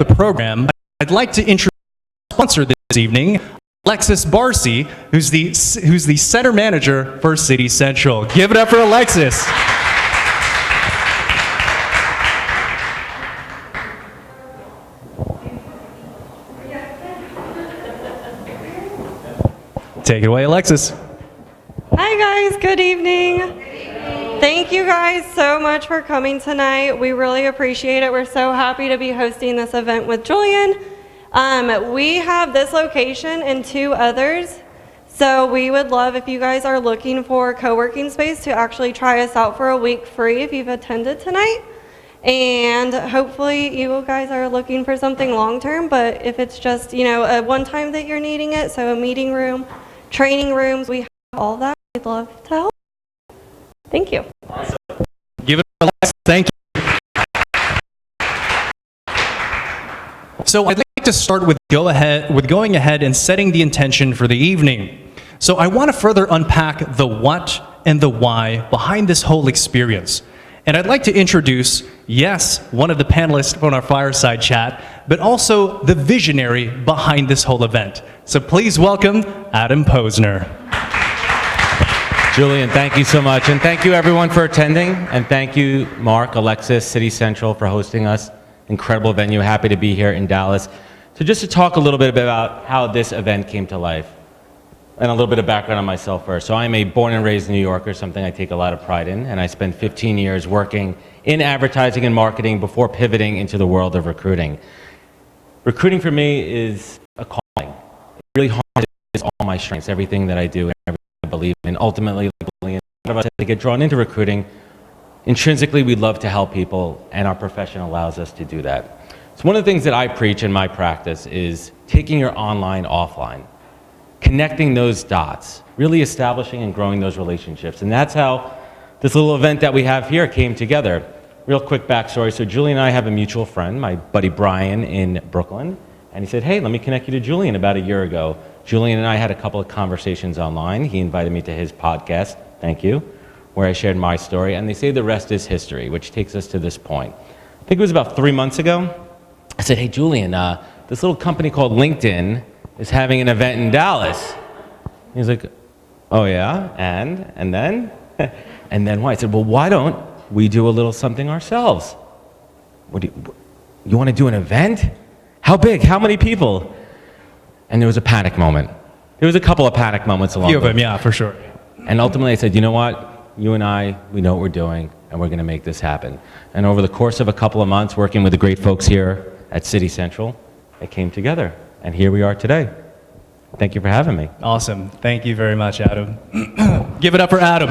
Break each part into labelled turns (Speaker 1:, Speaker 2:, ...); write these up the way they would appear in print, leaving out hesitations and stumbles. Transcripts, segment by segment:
Speaker 1: the program, I'd like to introduce our sponsor this evening, Alexis Barcy, who's the center manager for City Central. Give it up for Alexis. Take it away, Alexis.
Speaker 2: Hi guys, good evening. Thank you guys so much for coming tonight. We really appreciate it. We're so happy to be hosting this event with Julian. We have this location and 2 others, so we would love if you guys are looking for co-working space to actually try us out for a week free if you've attended tonight. And hopefully you guys are looking for something long-term, but if it's just, a one time that you're needing it, so a meeting room, training rooms, we have all that. We'd love to help. Thank you.
Speaker 1: Awesome. Give it a Alexis. Thank you. So I'd like to start with going ahead and setting the intention for the evening. So I want to further unpack the what and the why behind this whole experience. And I'd like to introduce, yes, one of the panelists from our fireside chat, but also the visionary behind this whole event. So please welcome Adam Posner.
Speaker 3: Julian, thank you so much. And thank you everyone for attending. And thank you, Mark, Alexis, City Central for hosting us. Incredible venue. Happy to be here in Dallas. So just to talk a little bit about how this event came to life. And a little bit of background on myself first. So I'm a born and raised New Yorker, something I take a lot of pride in. And I spent 15 years working in advertising and marketing before pivoting into the world of recruiting. Recruiting for me is a calling. It really harnesses all my strengths, everything that I do and everything I believe in. Ultimately, a lot of us get drawn into recruiting. Intrinsically, we love to help people, and our profession allows us to do that. So one of the things that I preach in my practice is taking your online offline, connecting those dots, really establishing and growing those relationships. And that's how this little event that we have here came together. Real quick backstory. So Julian and I have a mutual friend, my buddy Brian in Brooklyn. And he said, hey, let me connect you to Julian about a year ago. Julian and I had a couple of conversations online. He invited me to his podcast, thank you, where I shared my story. And they say the rest is history, which takes us to this point. I think it was about 3 months ago. I said, hey, Julian, this little company called LinkedIn is having an event in Dallas. He's like, oh yeah, and then? And then what? I said, well, why don't we do a little something ourselves? You want to do an event? How big? How many people? And there was a panic moment. There was a couple of panic moments along the way.
Speaker 1: A few of them, yeah, for sure.
Speaker 3: And ultimately I said, you know what? You and I, we know what we're doing, and we're going to make this happen. And over the course of a couple of months, working with the great folks here at City Central, it came together. And here we are today. Thank you for having me.
Speaker 1: Awesome. Thank you very much, Adam. Give it up for Adam.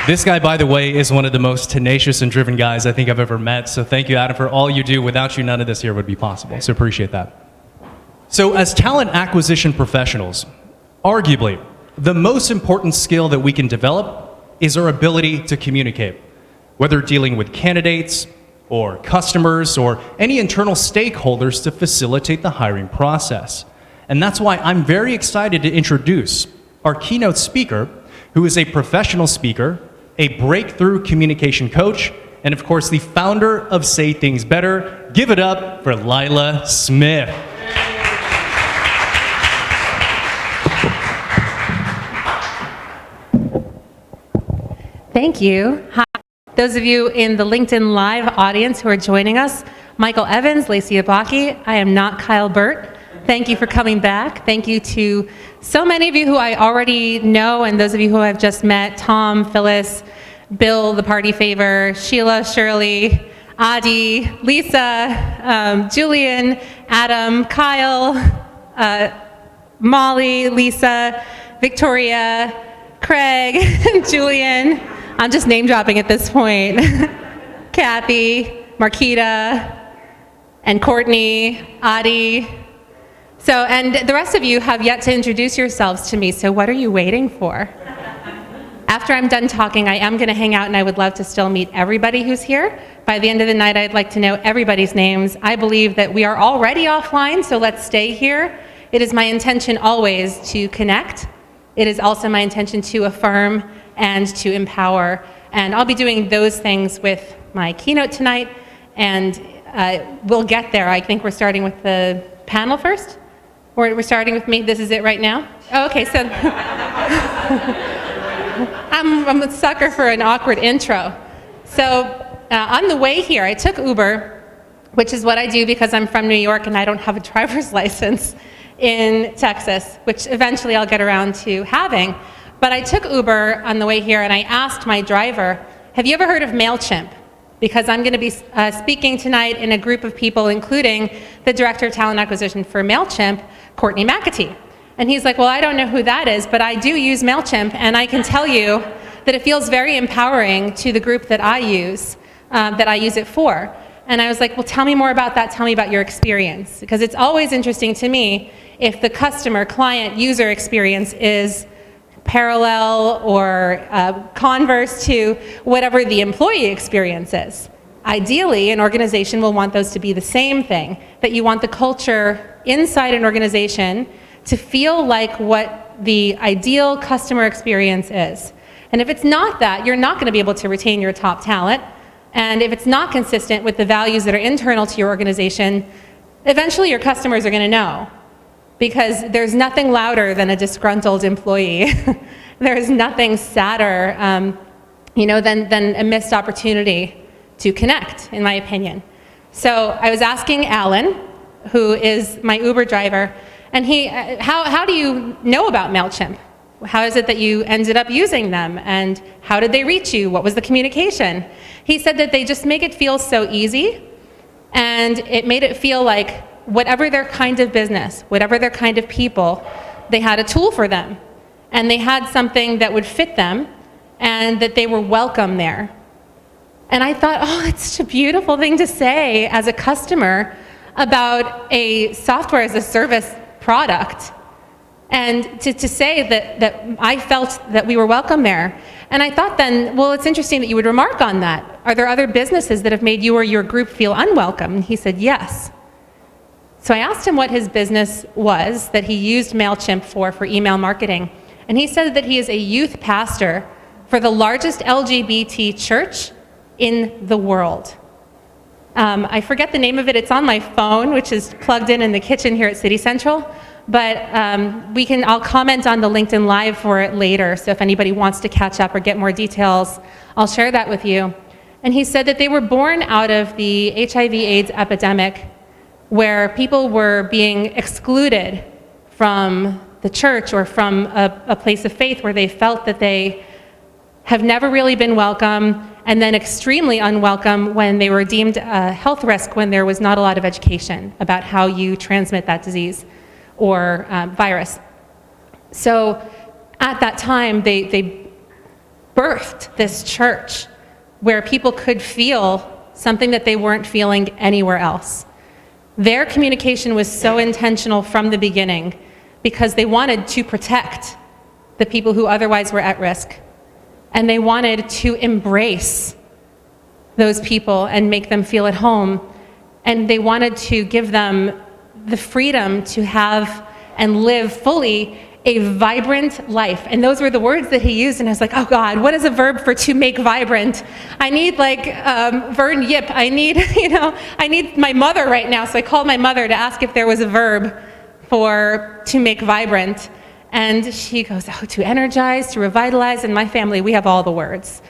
Speaker 1: This guy, by the way, is one of the most tenacious and driven guys I think I've ever met. So thank you, Adam, for all you do. Without you, none of this here would be possible. So appreciate that. So as talent acquisition professionals, arguably, the most important skill that we can develop is our ability to communicate, whether dealing with candidates or customers or any internal stakeholders to facilitate the hiring process. And that's why I'm very excited to introduce our keynote speaker, who is a professional speaker, a breakthrough communication coach, and of course the founder of Say Things Better. Give it up for Lila Smith.
Speaker 4: Thank you. Hi. Those of you in the LinkedIn Live audience who are joining us, Michael Evans, Lacey Abaki, I am not Kyle Burt. Thank you for coming back. Thank you to so many of you who I already know, and those of you who I've just met, Tom, Phyllis, Bill, the party favor, Sheila, Shirley, Adi, Lisa, Julian, Adam, Kyle, Molly, Lisa, Victoria, Craig, Julian. I'm just name dropping at this point. Kathy, Marquita, and Courtney, Adi. So, and the rest of you have yet to introduce yourselves to me, so what are you waiting for? After I'm done talking, I am going to hang out, and I would love to still meet everybody who's here. By the end of the night, I'd like to know everybody's names. I believe that we are already offline, so let's stay here. It is my intention always to connect. It is also my intention to affirm and to empower. And I'll be doing those things with my keynote tonight, and we'll get there. I think we're starting with the panel first. We're starting with me. This is it right now? Oh, okay, so I'm a sucker for an awkward intro. So on the way here, I took Uber, which is what I do because I'm from New York and I don't have a driver's license in Texas, which eventually I'll get around to having. But I took Uber on the way here and I asked my driver, have you ever heard of MailChimp? Because I'm going to be speaking tonight in a group of people, including the Director of Talent Acquisition for MailChimp, Courtney McAtee. And he's like, well, I don't know who that is, but I do use MailChimp, and I can tell you that it feels very empowering to the group that I use it for. And I was like, well, tell me more about that. Tell me about your experience. Because it's always interesting to me if the customer, client, user experience is parallel or converse to whatever the employee experience is. Ideally, an organization will want those to be the same thing, that you want the culture inside an organization to feel like what the ideal customer experience is. And if it's not that, you're not going to be able to retain your top talent. And if it's not consistent with the values that are internal to your organization, eventually your customers are going to know. Because there's nothing louder than a disgruntled employee. There's nothing sadder than a missed opportunity to connect, in my opinion. So I was asking Alan, who is my Uber driver, and how do you know about MailChimp? How is it that you ended up using them? And how did they reach you? What was the communication? He said that they just make it feel so easy, and it made it feel like whatever their kind of business, whatever their kind of people, they had a tool for them. And they had something that would fit them, and that they were welcome there. And I thought, oh, it's such a beautiful thing to say as a customer about a software as a service product. And to say that I felt that we were welcome there. And I thought then, well, it's interesting that you would remark on that. Are there other businesses that have made you or your group feel unwelcome? And he said, yes. So I asked him what his business was that he used MailChimp for email marketing. And he said that he is a youth pastor for the largest LGBT church in the world. I forget the name of it. It's on my phone, which is plugged in the kitchen here at City Central. But I'll comment on the LinkedIn Live for it later. So if anybody wants to catch up or get more details, I'll share that with you. And he said that they were born out of the HIV/AIDS epidemic, where people were being excluded from the church or from a place of faith where they felt that they have never really been welcome, and then extremely unwelcome when they were deemed a health risk when there was not a lot of education about how you transmit that disease or virus. So at that time, they birthed this church where people could feel something that they weren't feeling anywhere else. Their communication was so intentional from the beginning because they wanted to protect the people who otherwise were at risk. And they wanted to embrace those people and make them feel at home. And they wanted to give them the freedom to have and live fully a vibrant life. And those were the words that he used, and I was like, oh God, what is a verb for to make vibrant? I need like Vern Yip. I need my mother right now. So I called my mother to ask if there was a verb for to make vibrant. And she goes, oh, to energize, to revitalize. In my family, we have all the words.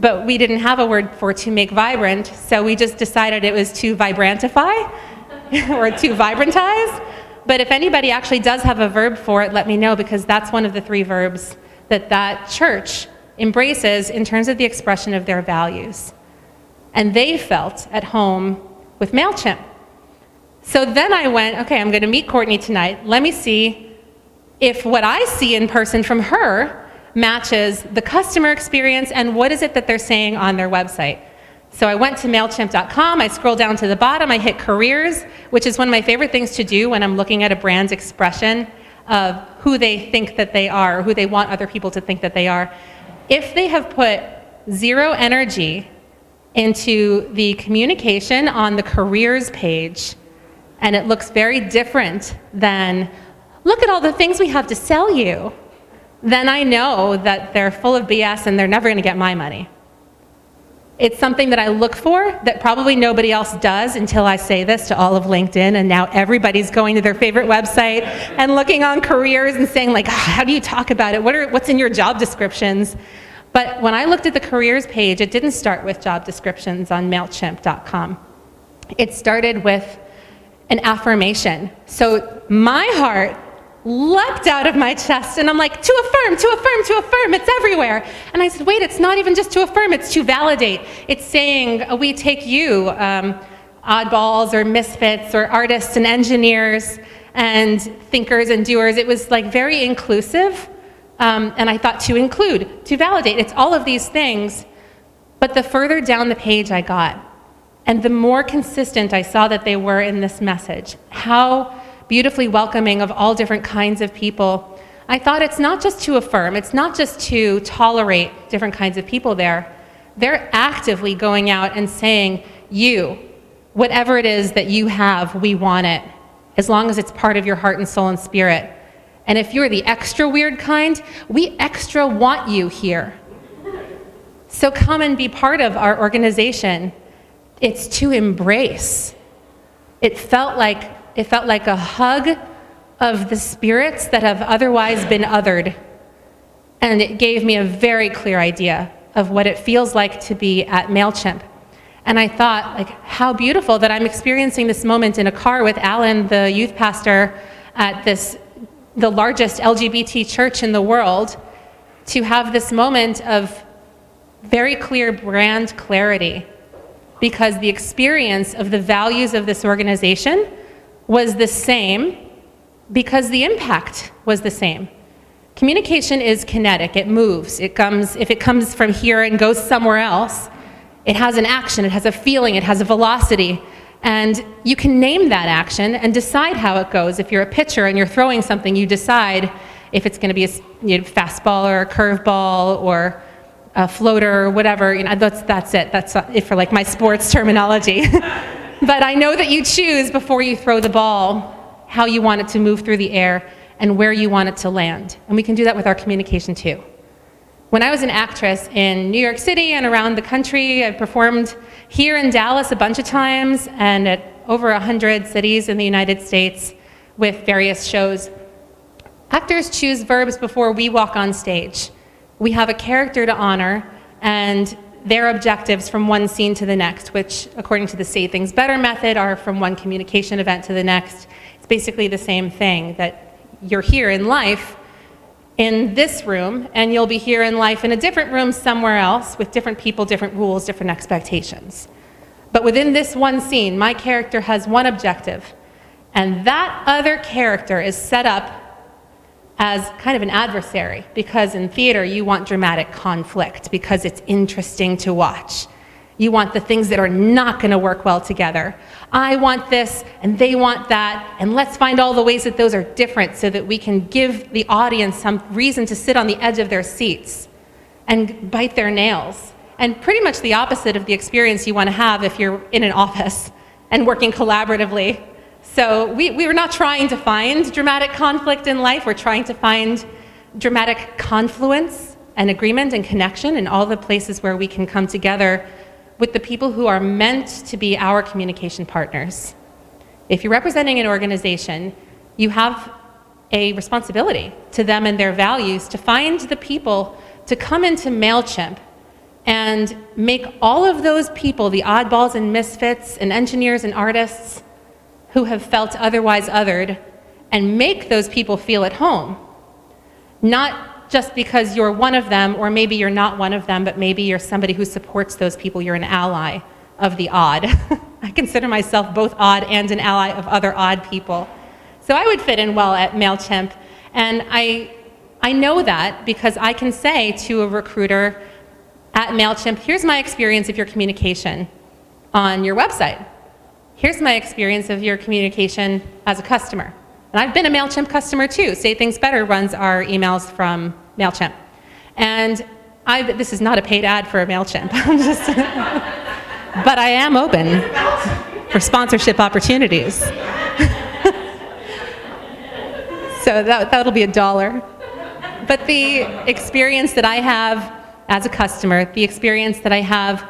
Speaker 4: But we didn't have a word for to make vibrant, so we just decided it was to vibrantify or to vibrantize. But if anybody actually does have a verb for it, let me know, because that's one of the 3 verbs that church embraces in terms of the expression of their values. And they felt at home with MailChimp. So then I went, okay, I'm going to meet Courtney tonight. Let me see if what I see in person from her matches the customer experience and what is it that they're saying on their website. So I went to MailChimp.com, I scrolled down to the bottom, I hit careers, which is one of my favorite things to do when I'm looking at a brand's expression of who they think that they are, or who they want other people to think that they are. If they have put 0 energy into the communication on the careers page, and it looks very different than, look at all the things we have to sell you, then I know that they're full of BS and they're never going to get my money. It's something that I look for that probably nobody else does until I say this to all of LinkedIn, and now everybody's going to their favorite website and looking on careers and saying like, how do you talk about it? What's in your job descriptions? But when I looked at the careers page, it didn't start with job descriptions on MailChimp.com. It started with an affirmation. So my heart leapt out of my chest, and I'm like, to affirm, to affirm, to affirm, it's everywhere. And I said, wait, it's not even just to affirm, it's to validate. It's saying, we take you, oddballs or misfits or artists and engineers and thinkers and doers. It was like very inclusive, and I thought to include, to validate, it's all of these things. But the further down the page I got, and the more consistent I saw that they were in this message, how beautifully welcoming of all different kinds of people, I thought it's not just to affirm, it's not just to tolerate different kinds of people there. They're actively going out and saying, you, whatever it is that you have, we want it, as long as it's part of your heart and soul and spirit. And if you're the extra weird kind, we extra want you here. So come and be part of our organization. It's to embrace. It felt like a hug of the spirits that have otherwise been othered. And it gave me a very clear idea of what it feels like to be at MailChimp. And I thought, like, how beautiful that I'm experiencing this moment in a car with Alan, the youth pastor at the largest LGBT church in the world, to have this moment of very clear brand clarity, because the experience of the values of this organization was the same because the impact was the same. Communication is kinetic, it moves. If it comes from here and goes somewhere else, it has an action, it has a feeling, it has a velocity. And you can name that action and decide how it goes. If you're a pitcher and you're throwing something, you decide if it's going to be a fastball or a curveball or a floater or whatever. That's it. That's it for like my sports terminology. But I know that you choose before you throw the ball how you want it to move through the air and where you want it to land. And we can do that with our communication too. When I was an actress in New York City and around the country, I performed here in Dallas a bunch of times and at over 100 cities in the United States with various shows. Actors choose verbs before we walk on stage. We have a character to honor and their objectives from one scene to the next, which, according to the Say Things Better method, are from one communication event to the next. It's basically the same thing, that you're here in life in this room, and you'll be here in life in a different room somewhere else with different people, different rules, different expectations. But within this one scene, my character has one objective, and that other character is set up as kind of an adversary, because in theater you want dramatic conflict because it's interesting to watch. You want the things that are not going to work well together. I want this and they want that, and let's find all the ways that those are different so that we can give the audience some reason to sit on the edge of their seats and bite their nails. And pretty much the opposite of the experience you want to have if you're in an office and working collaboratively. So we were not trying to find dramatic conflict in life. We're trying to find dramatic confluence and agreement and connection in all the places where we can come together with the people who are meant to be our communication partners. If you're representing an organization, you have a responsibility to them and their values to find the people to come into MailChimp and make all of those people, the oddballs and misfits and engineers and artists who have felt otherwise othered, and make those people feel at home. Not just because you're one of them, or maybe you're not one of them, but maybe you're somebody who supports those people. You're an ally of the odd. I consider myself both odd and an ally of other odd people. So I would fit in well at MailChimp, and I know that because I can say to a recruiter at MailChimp, here's my experience of your communication on your website. Here's my experience of your communication as a customer. And I've been a MailChimp customer too. Say Things Better runs our emails from MailChimp. And this is not a paid ad for MailChimp. But I am open for sponsorship opportunities. So that'll be $1. But the experience that I have as a customer, the experience that I have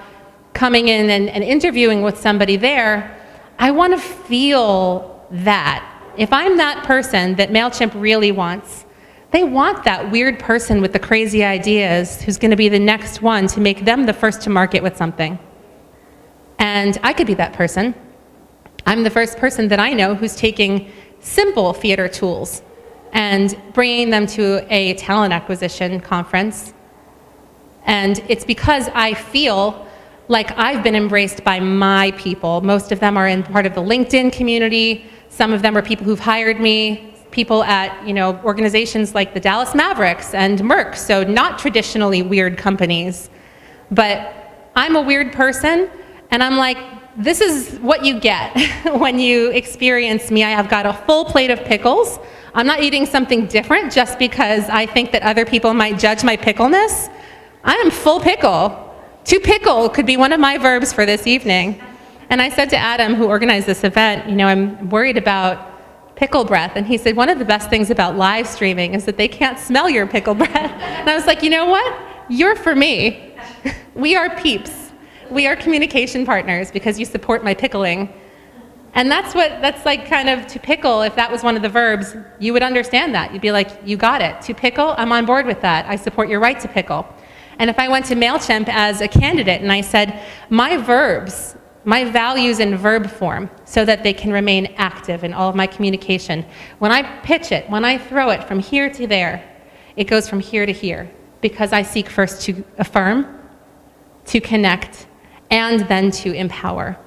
Speaker 4: coming in and interviewing with somebody there, I want to feel that. If I'm that person that MailChimp really wants, they want that weird person with the crazy ideas who's going to be the next one to make them the first to market with something. And I could be that person. I'm the first person that I know who's taking simple theater tools and bringing them to a talent acquisition conference. And it's because I feel like I've been embraced by my people. Most of them are in part of the LinkedIn community. Some of them are people who've hired me, people at organizations like the Dallas Mavericks and Merck, so not traditionally weird companies. But I'm a weird person, and I'm like, this is what you get when you experience me. I have got a full plate of pickles. I'm not eating something different just because I think that other people might judge my pickleness. I am full pickle. To pickle could be one of my verbs for this evening. And I said to Adam, who organized this event, I'm worried about pickle breath. And he said, one of the best things about live streaming is that they can't smell your pickle breath. And I was like, you know what? You're for me. We are peeps. We are communication partners because you support my pickling. And that's like kind of to pickle. If that was one of the verbs, you would understand that. You'd be like, you got it. To pickle, I'm on board with that. I support your right to pickle. And if I went to MailChimp as a candidate and I said, my verbs, my values in verb form so that they can remain active in all of my communication. When I pitch it, when I throw it from here to there, it goes from here to here because I seek first to affirm, to connect, and then to empower.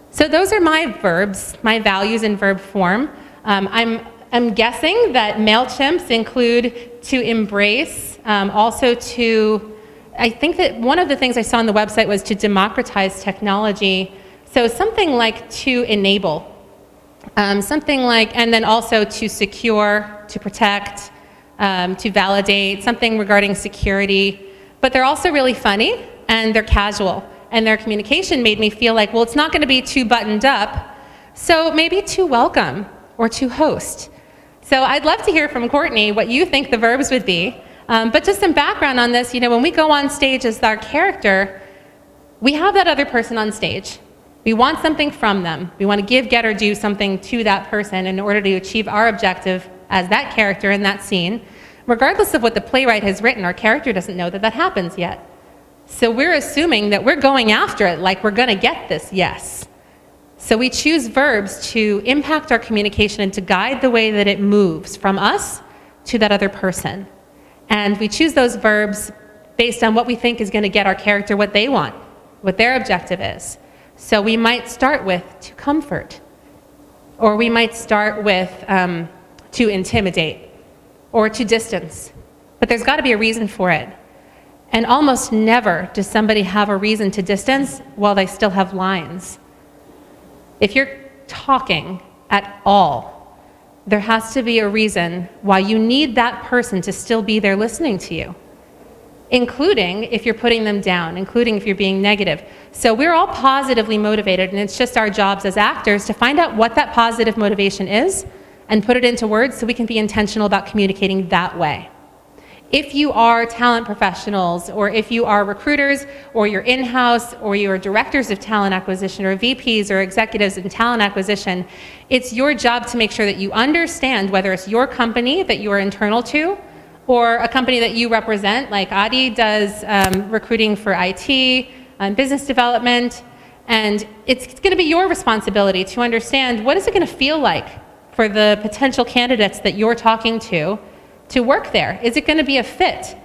Speaker 4: So those are my verbs, my values in verb form. I'm guessing that MailChimps include to embrace, also to, I think that one of the things I saw on the website was to democratize technology. So something like to enable, something like, and then also to secure, to protect, to validate, something regarding security. But they're also really funny and they're casual. And their communication made me feel like, well, it's not going to be too buttoned up, so maybe too welcome or too host. So I'd love to hear from Courtney what you think the verbs would be. But just some background on this, when we go on stage as our character, we have that other person on stage. We want something from them. We want to give, get, or do something to that person in order to achieve our objective as that character in that scene. Regardless of what the playwright has written, our character doesn't know that that happens yet. So we're assuming that we're going after it like we're going to get this yes. So we choose verbs to impact our communication and to guide the way that it moves from us to that other person. And we choose those verbs based on what we think is going to get our character what they want, what their objective is. So we might start with to comfort, or we might start with to intimidate, or to distance. But there's got to be a reason for it. And almost never does somebody have a reason to distance while they still have lines. If you're talking at all, there has to be a reason why you need that person to still be there listening to you, including if you're putting them down, including if you're being negative. So we're all positively motivated, and it's just our jobs as actors to find out what that positive motivation is and put it into words so we can be intentional about communicating that way. If you are talent professionals, or if you are recruiters, or you're in-house, or you're directors of talent acquisition, or VPs or executives in talent acquisition, it's your job to make sure that you understand whether it's your company that you are internal to, or a company that you represent, like Adi does recruiting for IT, business development, and it's going to be your responsibility to understand what is it going to feel like for the potential candidates that you're talking to work there. Is it going to be a fit?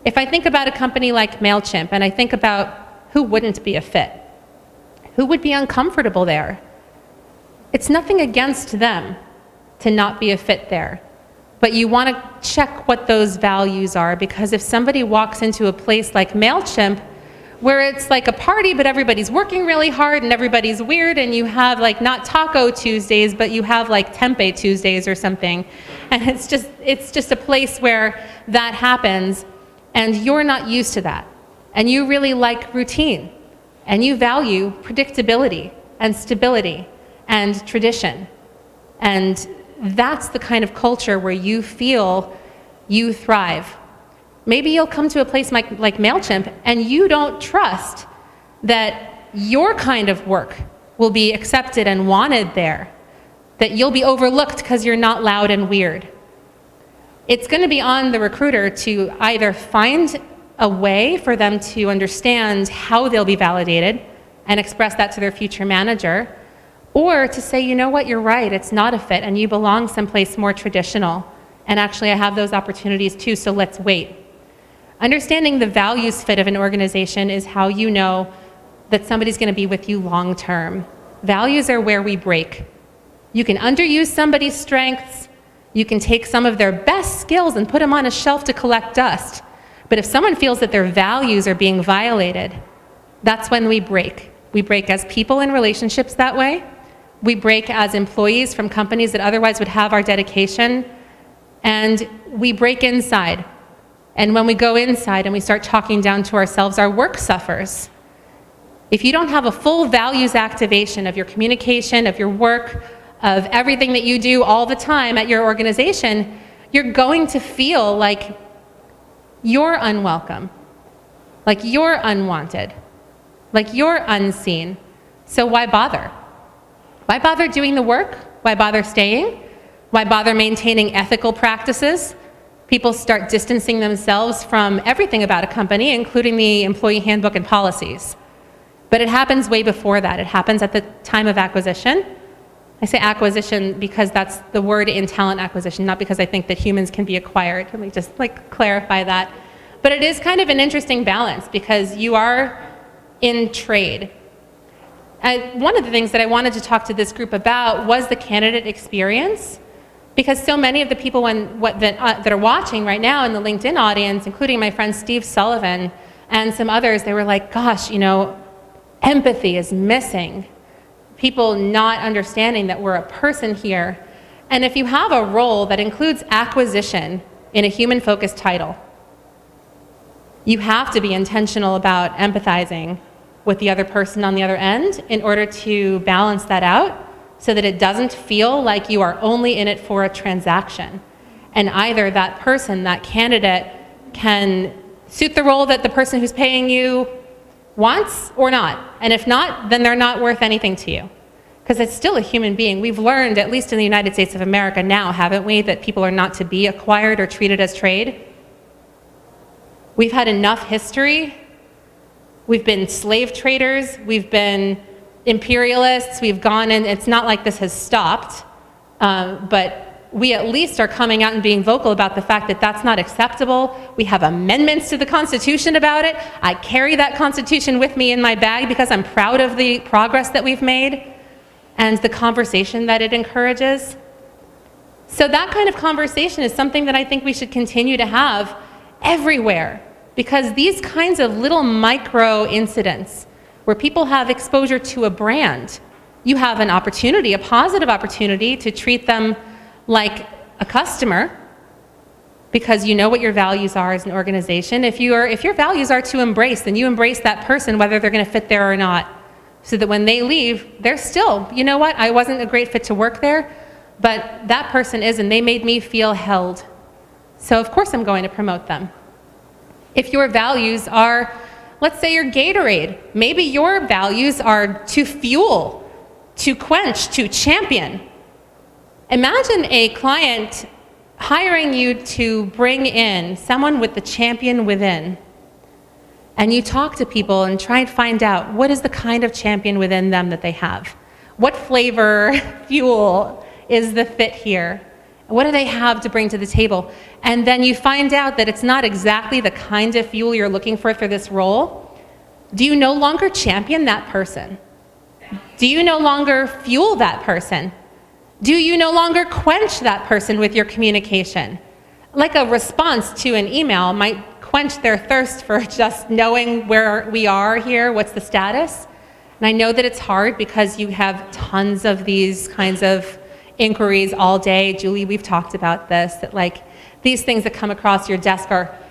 Speaker 4: If I think about a company like MailChimp and I think about who wouldn't be a fit, who would be uncomfortable there, it's nothing against them to not be a fit there. But you want to check what those values are, because if somebody walks into a place like MailChimp where it's like a party but everybody's working really hard and everybody's weird, and you have like not Taco Tuesdays but you have like Tempeh Tuesdays or something, and it's just a place where that happens and you're not used to that, and you really like routine and you value predictability and stability and tradition, and that's the kind of culture where you feel you thrive. Maybe you'll come to a place like MailChimp and you don't trust that your kind of work will be accepted and wanted there, that you'll be overlooked because you're not loud and weird. It's going to be on the recruiter to either find a way for them to understand how they'll be validated and express that to their future manager, or to say, you know what, you're right, it's not a fit and you belong someplace more traditional. And actually I have those opportunities too, so let's wait. Understanding the values fit of an organization is how you know that somebody's going to be with you long term. Values are where we break. You can underuse somebody's strengths, you can take some of their best skills and put them on a shelf to collect dust. But if someone feels that their values are being violated, that's when we break. We break as people in relationships that way. We break as employees from companies that otherwise would have our dedication. And we break inside. And when we go inside and we start talking down to ourselves, our work suffers. If you don't have a full values activation of your communication, of your work, of everything that you do all the time at your organization, you're going to feel like you're unwelcome, like you're unwanted, like you're unseen. So why bother? Why bother doing the work? Why bother staying? Why bother maintaining ethical practices? People start distancing themselves from everything about a company, including the employee handbook and policies. But it happens way before that. It happens at the time of acquisition. I say acquisition because that's the word in talent acquisition, not because I think that humans can be acquired. Let me just clarify that. But it is kind of an interesting balance because you are in trade. One of the things that I wanted to talk to this group about was the candidate experience, because so many of the people that are watching right now in the LinkedIn audience, including my friend Steve Sullivan and some others, they were like, gosh, empathy is missing. People not understanding that we're a person here. And if you have a role that includes acquisition in a human-focused title, you have to be intentional about empathizing with the other person on the other end in order to balance that out so that it doesn't feel like you are only in it for a transaction. And either that person, that candidate, can suit the role that the person who's paying you wants or not. And if not, then they're not worth anything to you. Because it's still a human being. We've learned, at least in the United States of America now, haven't we, that people are not to be acquired or treated as trade? We've had enough history. We've been slave traders. We've been imperialists. We've gone in. It's not like this has stopped. But we at least are coming out and being vocal about the fact that that's not acceptable. We have amendments to the Constitution about it. I carry that Constitution with me in my bag because I'm proud of the progress that we've made and the conversation that it encourages. So that kind of conversation is something that I think we should continue to have everywhere, because these kinds of little micro incidents where people have exposure to a brand, you have an opportunity, a positive opportunity, to treat them like a customer because you know what your values are as an organization. If your values are to embrace, then you embrace that person whether they're going to fit there or not, so that when they leave, they're still, you know what, I wasn't a great fit to work there, but that person is, and they made me feel held. So of course I'm going to promote them. If your values are, let's say you're Gatorade, maybe your values are to fuel, to quench, to champion. Imagine a client hiring you to bring in someone with the champion within. And you talk to people and try and find out what is the kind of champion within them that they have. What flavor, fuel is the fit here? What do they have to bring to the table? And then you find out that it's not exactly the kind of fuel you're looking for this role. Do you no longer champion that person? Do you no longer fuel that person? Do you no longer quench that person with your communication? Like a response to an email might quench their thirst for just knowing where we are here, what's the status. And I know that it's hard because you have tons of these kinds of inquiries all day. Julie, we've talked about this, that these things that come across your desk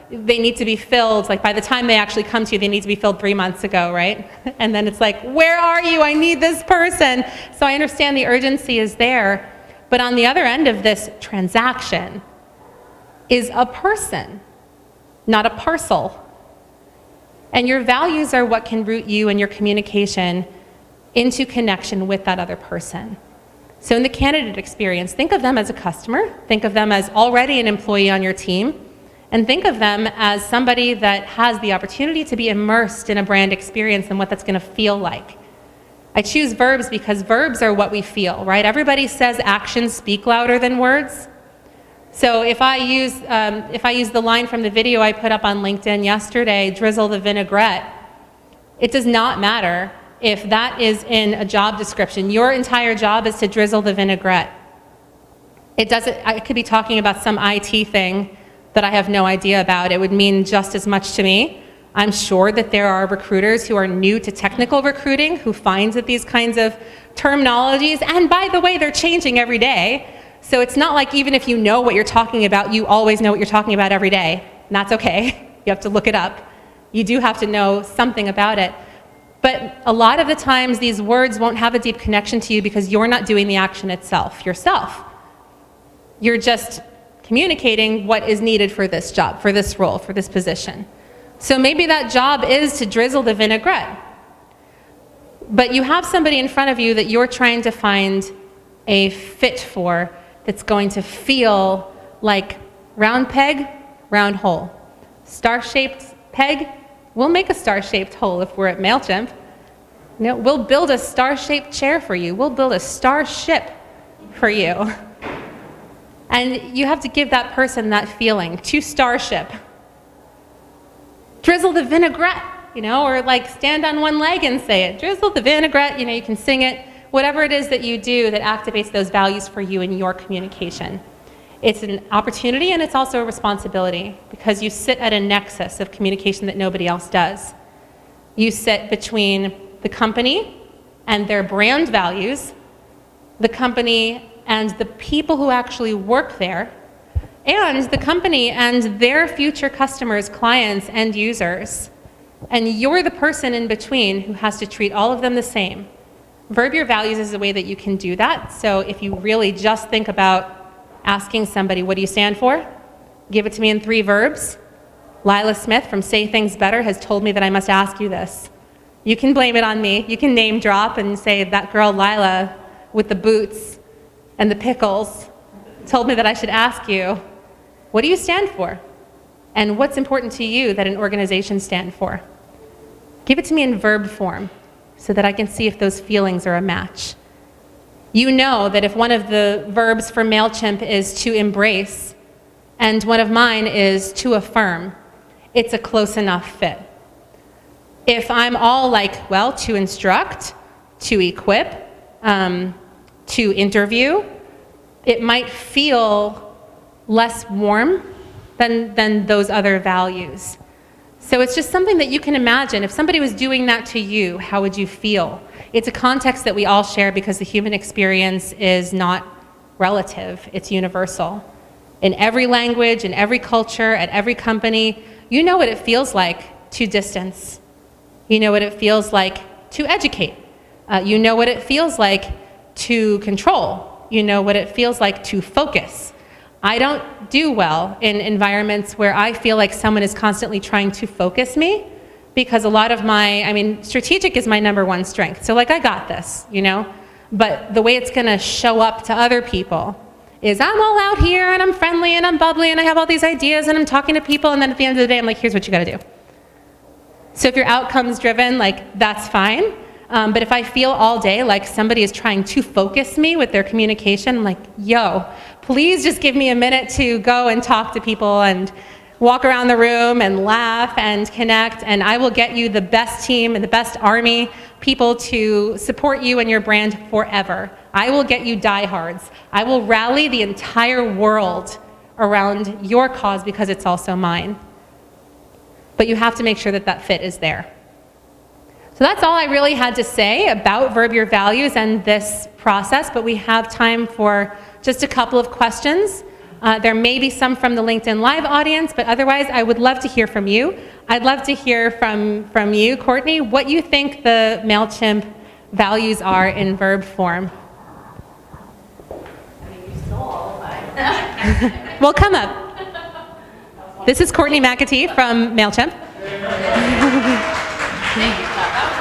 Speaker 4: they need to be filled, by the time they actually come to you, they need to be filled 3 months ago, right? And then it's where are you? I need this person. So I understand the urgency is there. But on the other end of this transaction, is a person, not a parcel. And your values are what can root you and your communication into connection with that other person. So in the candidate experience, think of them as a customer, think of them as already an employee on your team, and think of them as somebody that has the opportunity to be immersed in a brand experience and what that's going to feel like. I choose verbs because verbs are what we feel, right? Everybody says actions speak louder than words. So if I use the line from the video I put up on LinkedIn yesterday, drizzle the vinaigrette, it does not matter if that is in a job description. Your entire job is to drizzle the vinaigrette. I could be talking about some IT thing that I have no idea about. It would mean just as much to me. I'm sure that there are recruiters who are new to technical recruiting who find that these kinds of terminologies, and by the way, they're changing every day. So it's not like even if you know what you're talking about, you always know what you're talking about every day. And that's okay. You have to look it up. You do have to know something about it. But a lot of the times these words won't have a deep connection to you because you're not doing the action itself yourself. You're just communicating what is needed for this job, for this role, for this position. So maybe that job is to drizzle the vinaigrette. But you have somebody in front of you that you're trying to find a fit for that's going to feel like round peg, round hole. Star-shaped peg, we'll make a star-shaped hole if we're at MailChimp. You know, we'll build a star-shaped chair for you. We'll build a starship for you. And you have to give that person that feeling, to starship. Drizzle the vinaigrette, you know, or like stand on one leg and say it. Drizzle the vinaigrette, you know, you can sing it. Whatever it is that you do that activates those values for you in your communication. It's an opportunity and it's also a responsibility because you sit at a nexus of communication that nobody else does. You sit between the company and their brand values, the company and the people who actually work there, and the company and their future customers, clients, and users. And you're the person in between who has to treat all of them the same. Verb your values is a way that you can do that. So if you really just think about asking somebody, what do you stand for? Give it to me in 3 verbs. Lila Smith from Say Things Better has told me that I must ask you this. You can blame it on me. You can name drop and say that girl Lila with the boots and the pickles told me that I should ask you, what do you stand for? And what's important to you that an organization stand for? Give it to me in verb form so that I can see if those feelings are a match. You know that if one of the verbs for MailChimp is to embrace and one of mine is to affirm, it's a close enough fit. If I'm all like, well, to instruct, to equip, to interview, it might feel less warm than those other values. So it's just something that you can imagine. If somebody was doing that to you, how would you feel? It's a context that we all share because the human experience is not relative, it's universal. In every language, in every culture, at every company, you know what it feels like to distance. You know what it feels like to educate. You know what it feels like to control. You know what it feels like to focus. I don't do well in environments where I feel like someone is constantly trying to focus me because a lot of strategic is my #1 strength. So like I got this, you know, but the way it's gonna show up to other people is I'm all out here and I'm friendly and I'm bubbly and I have all these ideas and I'm talking to people and then at the end of the day I'm like, here's what you gotta do. So if you're outcomes driven, like that's fine. But if I feel all day like somebody is trying to focus me with their communication, I'm like, yo, please just give me a minute to go and talk to people and walk around the room and laugh and connect, and I will get you the best team and the best army, people to support you and your brand forever. I will get you diehards. I will rally the entire world around your cause because it's also mine. But you have to make sure that that fit is there. So that's all I really had to say about Verb Your Values and this process, but we have time for just a couple of questions. There may be some from the LinkedIn Live audience, but otherwise I would love to hear from you. I'd love to hear from you, Courtney, what you think the MailChimp values are in verb form.
Speaker 5: I mean, you stole all of mine.
Speaker 4: Well, come up. This is Courtney McAtee from MailChimp.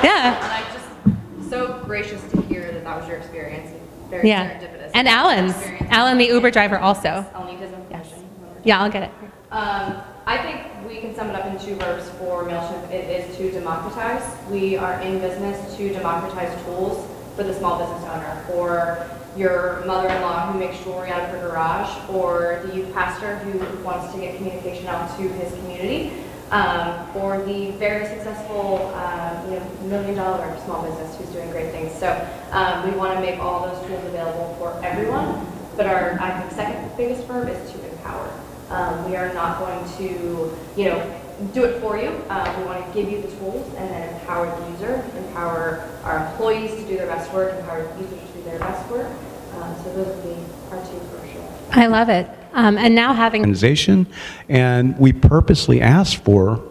Speaker 4: Yeah.
Speaker 5: And I'm just so gracious to hear that that was your experience. Very serendipitous.
Speaker 4: And Alan's. Alan, the Uber driver, also.
Speaker 5: I'll need his information.
Speaker 4: Yeah, I'll get it.
Speaker 5: I think we can sum it up in 2 verbs for MailChimp. It is to democratize. We are in business to democratize tools for the small business owner, for your mother-in-law who makes jewelry out of her garage, or the youth pastor who wants to get communication out to his community, or the very successful $1 million small business who's doing great things. So we want to make all those tools available for everyone, but our, I think, second biggest verb is to empower. We are not going to, do it for you. We want to give you the tools and then empower the user, empower our employees to do their best work, empower the users to do their best work. So those would be our 2 for sure.
Speaker 4: I love it. And now having
Speaker 6: Organization, and we purposely asked for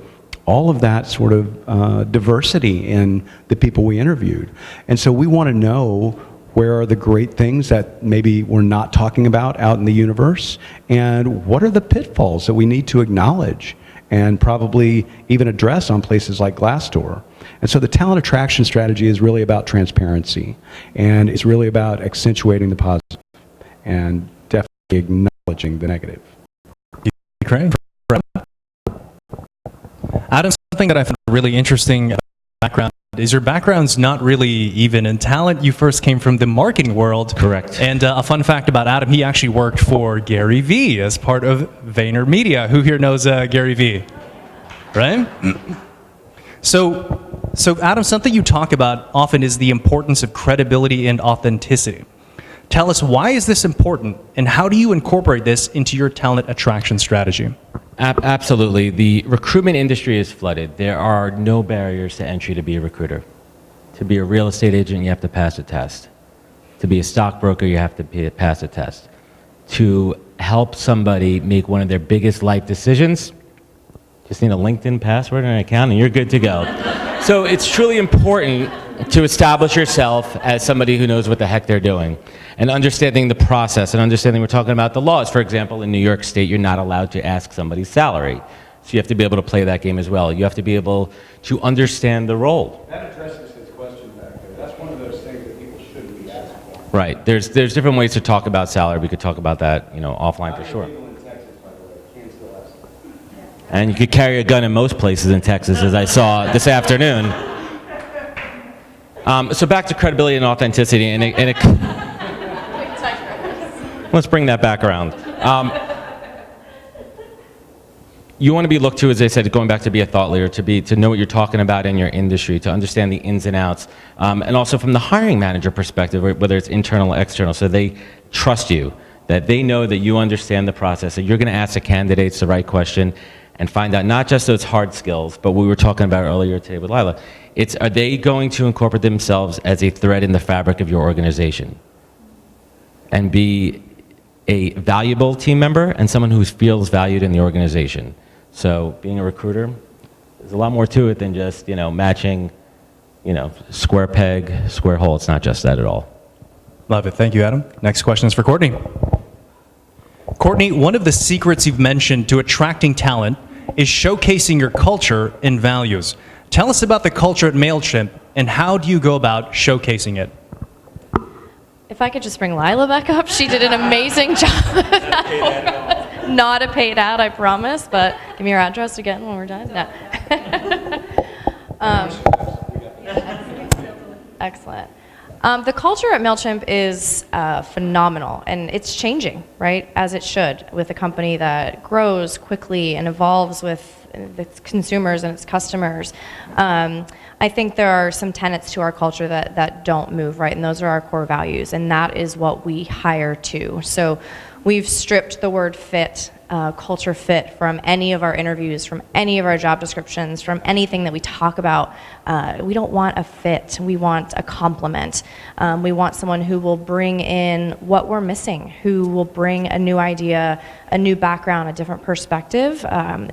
Speaker 6: all of that sort of diversity in the people we interviewed. And so we want to know where are the great things that maybe we're not talking about out in the universe, and what are the pitfalls that we need to acknowledge and probably even address on places like Glassdoor. And so the talent attraction strategy is really about transparency, and it's really about accentuating the positive and definitely acknowledging the negative.
Speaker 1: Craig? Adam, something that I found really interesting about your background is your background's not really even in talent. You first came from the marketing world.
Speaker 3: Correct.
Speaker 1: And a fun fact about Adam, he actually worked for Gary Vee as part of VaynerMedia. Who here knows Gary Vee? Right? So Adam, something you talk about often is the importance of credibility and authenticity. Tell us, why is this important, and how do you incorporate this into your talent attraction strategy?
Speaker 3: Absolutely. The recruitment industry is flooded. There are no barriers to entry to be a recruiter. To be a real estate agent, you have to pass a test. To be a stockbroker, you have to pass a test. To help somebody make one of their biggest life decisions, just need a LinkedIn password and an account, and you're good to go. So it's truly important to establish yourself as somebody who knows what the heck they're doing, and understanding the process, and understanding we're talking about the laws. For example, in New York State, you're not allowed to ask somebody's salary. So you have to be able to play that game as well. You have to be able to understand the role.
Speaker 6: That addresses his question back there. That's one of those things that people shouldn't be asking for.
Speaker 3: Right. There's different ways to talk about salary. We could talk about that, offline for sure.
Speaker 6: People in Texas, by the way, can still ask.
Speaker 3: And you could carry a gun in most places in Texas, as I saw this afternoon. So back to credibility and authenticity, let's bring that back around. You want to be looked to, as I said, going back to be a thought leader, to know what you're talking about in your industry, to understand the ins and outs, and also from the hiring manager perspective, whether it's internal or external, so they trust you, that they know that you understand the process, that you're going to ask the candidates the right question, and find out not just those hard skills, but what we were talking about earlier today with Lila. Are they going to incorporate themselves as a thread in the fabric of your organization and be a valuable team member and someone who feels valued in the organization? So being a recruiter, there's a lot more to it than just, matching, square peg, square hole. It's not just that at all.
Speaker 1: Love it. Thank you, Adam. Next question is for Courtney. Courtney, one of the secrets you've mentioned to attracting talent is showcasing your culture and values. Tell us about the culture at MailChimp, and how do you go about showcasing it?
Speaker 5: If I could just bring Lila back up, she did an amazing job. Not a paid ad, I promise, but give me your address again when we're done. No. Excellent. The culture at MailChimp is phenomenal, and it's changing, right, as it should, with a company that grows quickly and evolves with its consumers and its customers. I think there are some tenets to our culture that don't move, right, and those are our core values, and that is what we hire to. So we've stripped the word fit, culture fit, from any of our interviews, from any of our job descriptions, from anything that we talk about. We don't want a fit, we want a complement. We want someone who will bring in what we're missing, who will bring a new idea,
Speaker 7: a new background, a different perspective.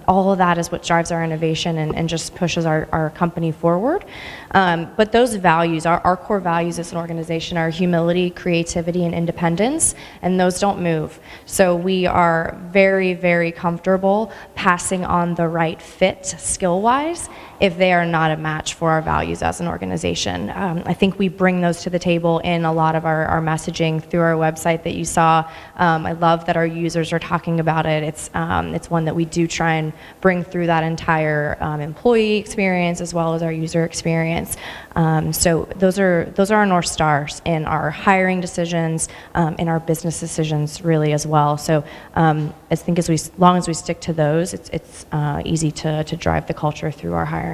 Speaker 7: All of that is what drives our innovation and just pushes our company forward. But those values, our core values as an organization are humility, creativity, and independence, and those don't move. So we are very, very comfortable passing on the right fit skill-wise if they are not a match for our values as an organization. I think we bring those to the table in a lot of our messaging through our website that you saw. I love that our users are talking about it. It's one that we do try and bring through that entire employee experience as well as our user experience. So those are our North Stars in our hiring decisions, in our business decisions really as well. So I think as long as we stick to those, it's easy to drive the culture through our hiring.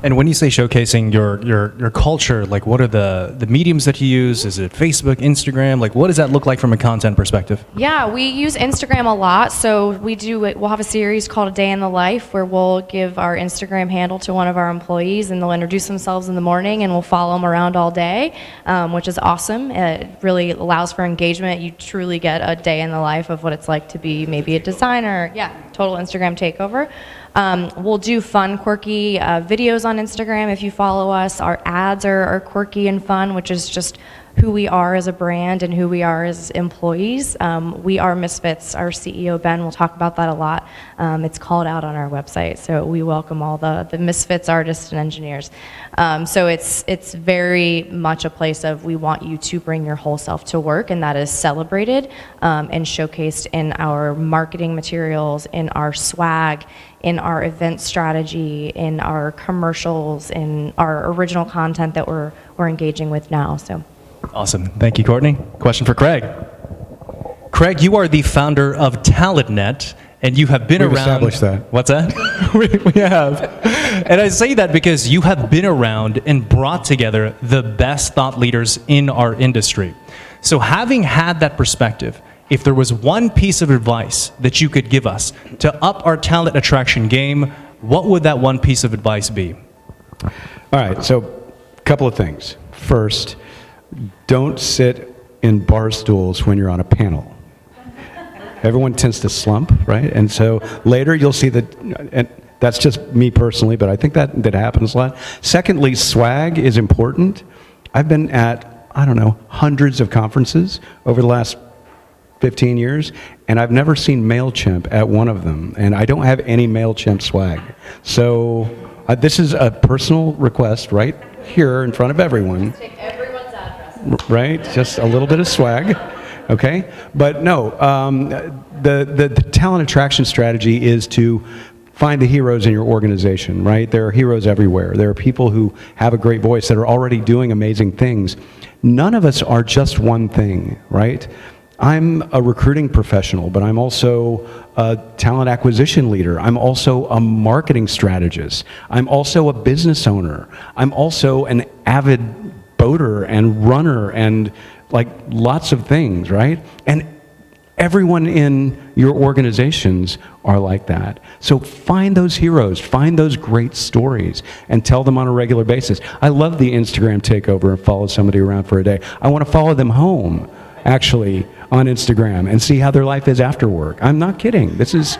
Speaker 1: And when you say showcasing your culture, like what are the mediums that you use? Is it Facebook, Instagram? Like what does that look like from a content perspective?
Speaker 7: Yeah, we use Instagram a lot. So we'll have a series called A Day in the Life where we'll give our Instagram handle to one of our employees and they'll introduce themselves in the morning and we'll follow them around all day, which is awesome. It really allows for engagement. You truly get a day in the life of what it's like to be maybe a designer. Yeah, total Instagram takeover. We'll do fun, quirky videos on Instagram if you follow us. Our ads are quirky and fun, which is just who we are as a brand and who we are as employees. We are misfits. Our CEO, Ben, will talk about that a lot. It's called out on our website, so we welcome all the misfits, artists, and engineers. So it's very much a place of we want you to bring your whole self to work, and that is celebrated and showcased in our marketing materials, in our swag, in our event strategy, in our commercials, in our original content that we're engaging with now. So.
Speaker 1: Awesome. Thank you, Courtney. Question for Craig. Craig, you are the founder of TalentNet, and you have been
Speaker 6: We've
Speaker 1: around.
Speaker 6: established that.
Speaker 1: What's that? we have. And I say that because you have been around and brought together the best thought leaders in our industry. So having had that perspective, if there was one piece of advice that you could give us to up our talent attraction game, what would that one piece of advice be?
Speaker 6: All right, so a couple of things. First, don't sit in bar stools when you're on a panel. Everyone tends to slump, right? And so later you'll see that, and that's just me personally, but I think that happens a lot. Secondly, swag is important. I've been at, hundreds of conferences over the last 15 years, and I've never seen MailChimp at one of them, and I don't have any MailChimp swag. So this is a personal request right here in front of everyone.
Speaker 5: Take everyone's address.
Speaker 6: Right? Just a little bit of swag, okay? But no, the talent attraction strategy is to find the heroes in your organization, right? There are heroes everywhere. There are people who have a great voice that are already doing amazing things. None of us are just one thing, right? I'm a recruiting professional, but I'm also a talent acquisition leader. I'm also a marketing strategist. I'm also a business owner. I'm also an avid boater and runner and like lots of things, right? And everyone in your organizations are like that. So find those heroes, find those great stories, and tell them on a regular basis. I love the Instagram takeover and follow somebody around for a day. I want to follow them home, actually, on Instagram and see how their life is after work. I'm not kidding. This is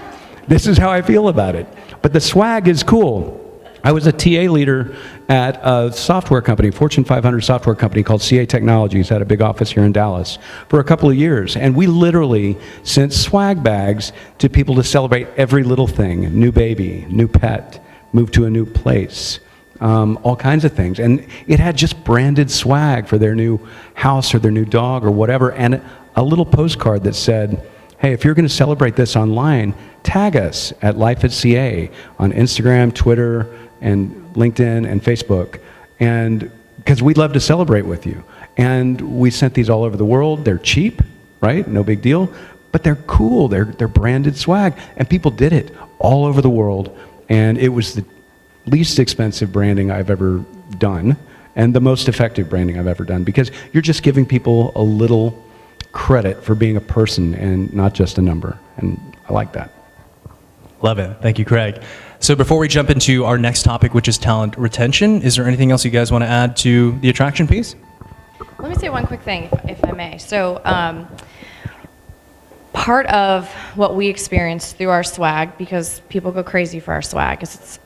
Speaker 6: how I feel about it. But the swag is cool. I was a TA leader at a software company, Fortune 500 software company called CA Technologies, had a big office here in Dallas for a couple of years. And we literally sent swag bags to people to celebrate every little thing, new baby, new pet, move to a new place, all kinds of things. And it had just branded swag for their new house or their new dog or whatever, and a little postcard that said, hey, if you're going to celebrate this online, tag us at Life at CA on Instagram, Twitter, and LinkedIn and Facebook, and because we'd love to celebrate with you. And we sent these all over the world. They're cheap, right? No big deal, but they're cool. They're branded swag, and people did it all over the world. And it was the least expensive branding I've ever done, and the most effective branding I've ever done, because you're just giving people a little credit for being a person and not just a number, and I like that.
Speaker 1: Love it. Thank you, Craig. So before we jump into our next topic, which is talent retention, is there anything else you guys want to add to the attraction piece?
Speaker 7: Let me say one quick thing, if I may. So part of what we experienced through our swag, because people go crazy for our swag, because it's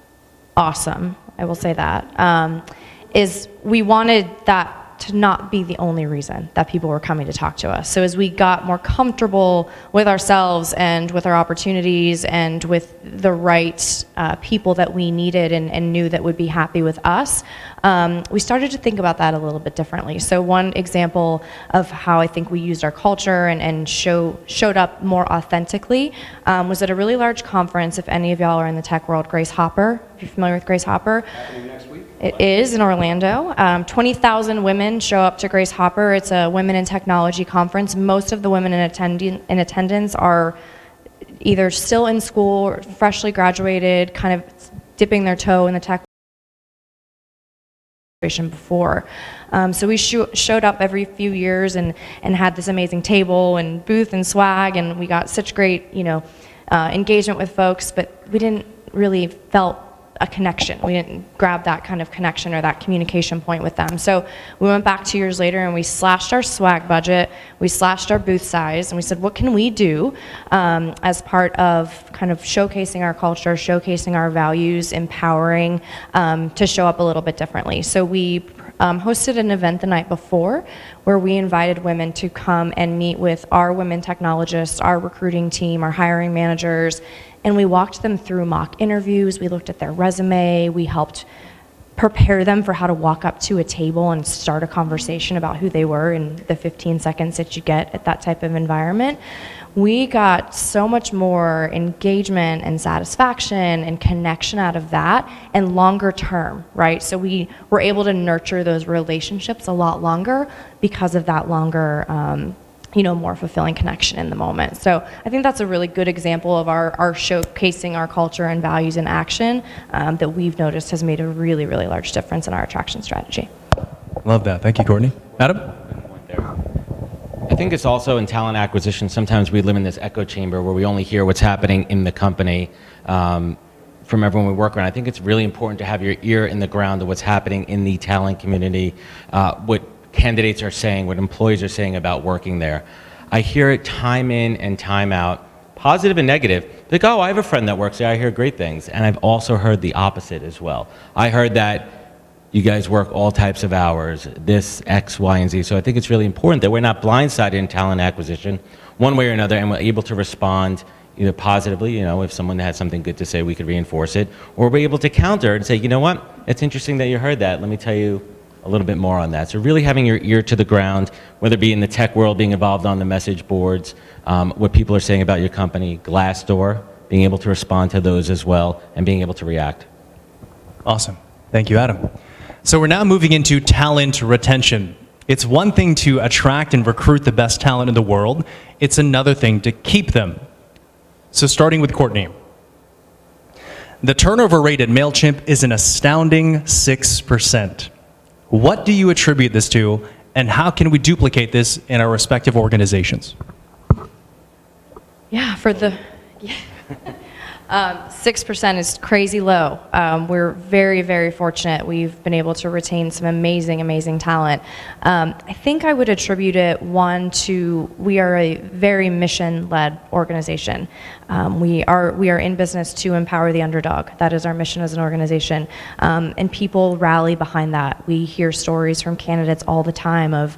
Speaker 7: awesome, I will say that, is we wanted that to not be the only reason that people were coming to talk to us. So as we got more comfortable with ourselves and with our opportunities and with the right people that we needed and knew that would be happy with us, we started to think about that a little bit differently. So one example of how I think we used our culture and showed up more authentically was at a really large conference. If any of y'all are in the tech world, Grace Hopper, if you're familiar with Grace Hopper.
Speaker 6: Happening next week?
Speaker 7: It is in Orlando. 20,000 women show up to Grace Hopper. It's a women in technology conference. Most of the women in attendance are either still in school, or freshly graduated, kind of dipping their toe in the tech before. So we showed up every few years and had this amazing table and booth and swag, and we got such great, engagement with folks, but we didn't really felt a connection. We didn't grab that kind of connection or that communication point with them. So we went back 2 years later and we slashed our swag budget, we slashed our booth size, and we said, what can we do as part of kind of showcasing our culture, showcasing our values, empowering to show up a little bit differently. So we hosted an event the night before where we invited women to come and meet with our women technologists, our recruiting team, our hiring managers, and we walked them through mock interviews. We looked at their resume. We helped prepare them for how to walk up to a table and start a conversation about who they were in the 15 seconds that you get at that type of environment. We got so much more engagement and satisfaction and connection out of that, and longer term, right? So we were able to nurture those relationships a lot longer because of that longer more fulfilling connection in the moment. So I think that's a really good example of our showcasing our culture and values in action that we've noticed has made a really, really large difference in our attraction strategy.
Speaker 1: Love that. Thank you, Courtney. Adam?
Speaker 3: I think it's also in talent acquisition, sometimes we live in this echo chamber where we only hear what's happening in the company from everyone we work around. I think it's really important to have your ear in the ground of what's happening in the talent community, what candidates are saying, what employees are saying about working there. I hear it time in and time out, positive and negative. Like, oh, I have a friend that works there, I hear great things. And I've also heard the opposite as well. I heard that you guys work all types of hours, this, X, Y, and Z. So I think it's really important that we're not blindsided in talent acquisition, one way or another, and we're able to respond either positively, if someone has something good to say, we could reinforce it, or we're able to counter and say, you know what, it's interesting that you heard that. Let me tell you a little bit more on that. So really having your ear to the ground, whether it be in the tech world, being involved on the message boards, what people are saying about your company, Glassdoor, being able to respond to those as well, and being able to react.
Speaker 1: Awesome. Thank you, Adam. So we're now moving into talent retention. It's one thing to attract and recruit the best talent in the world. It's another thing to keep them. So starting with Courtney. The turnover rate at MailChimp is an astounding 6%. What do you attribute this to, and how can we duplicate this in our respective organizations?
Speaker 7: Yeah, 6% is crazy low. We're very, very fortunate. We've been able to retain some amazing, amazing talent. I think I would attribute it, one, to we are a very mission-led organization. We are in business to empower the underdog. That is our mission as an organization. And people rally behind that. We hear stories from candidates all the time of,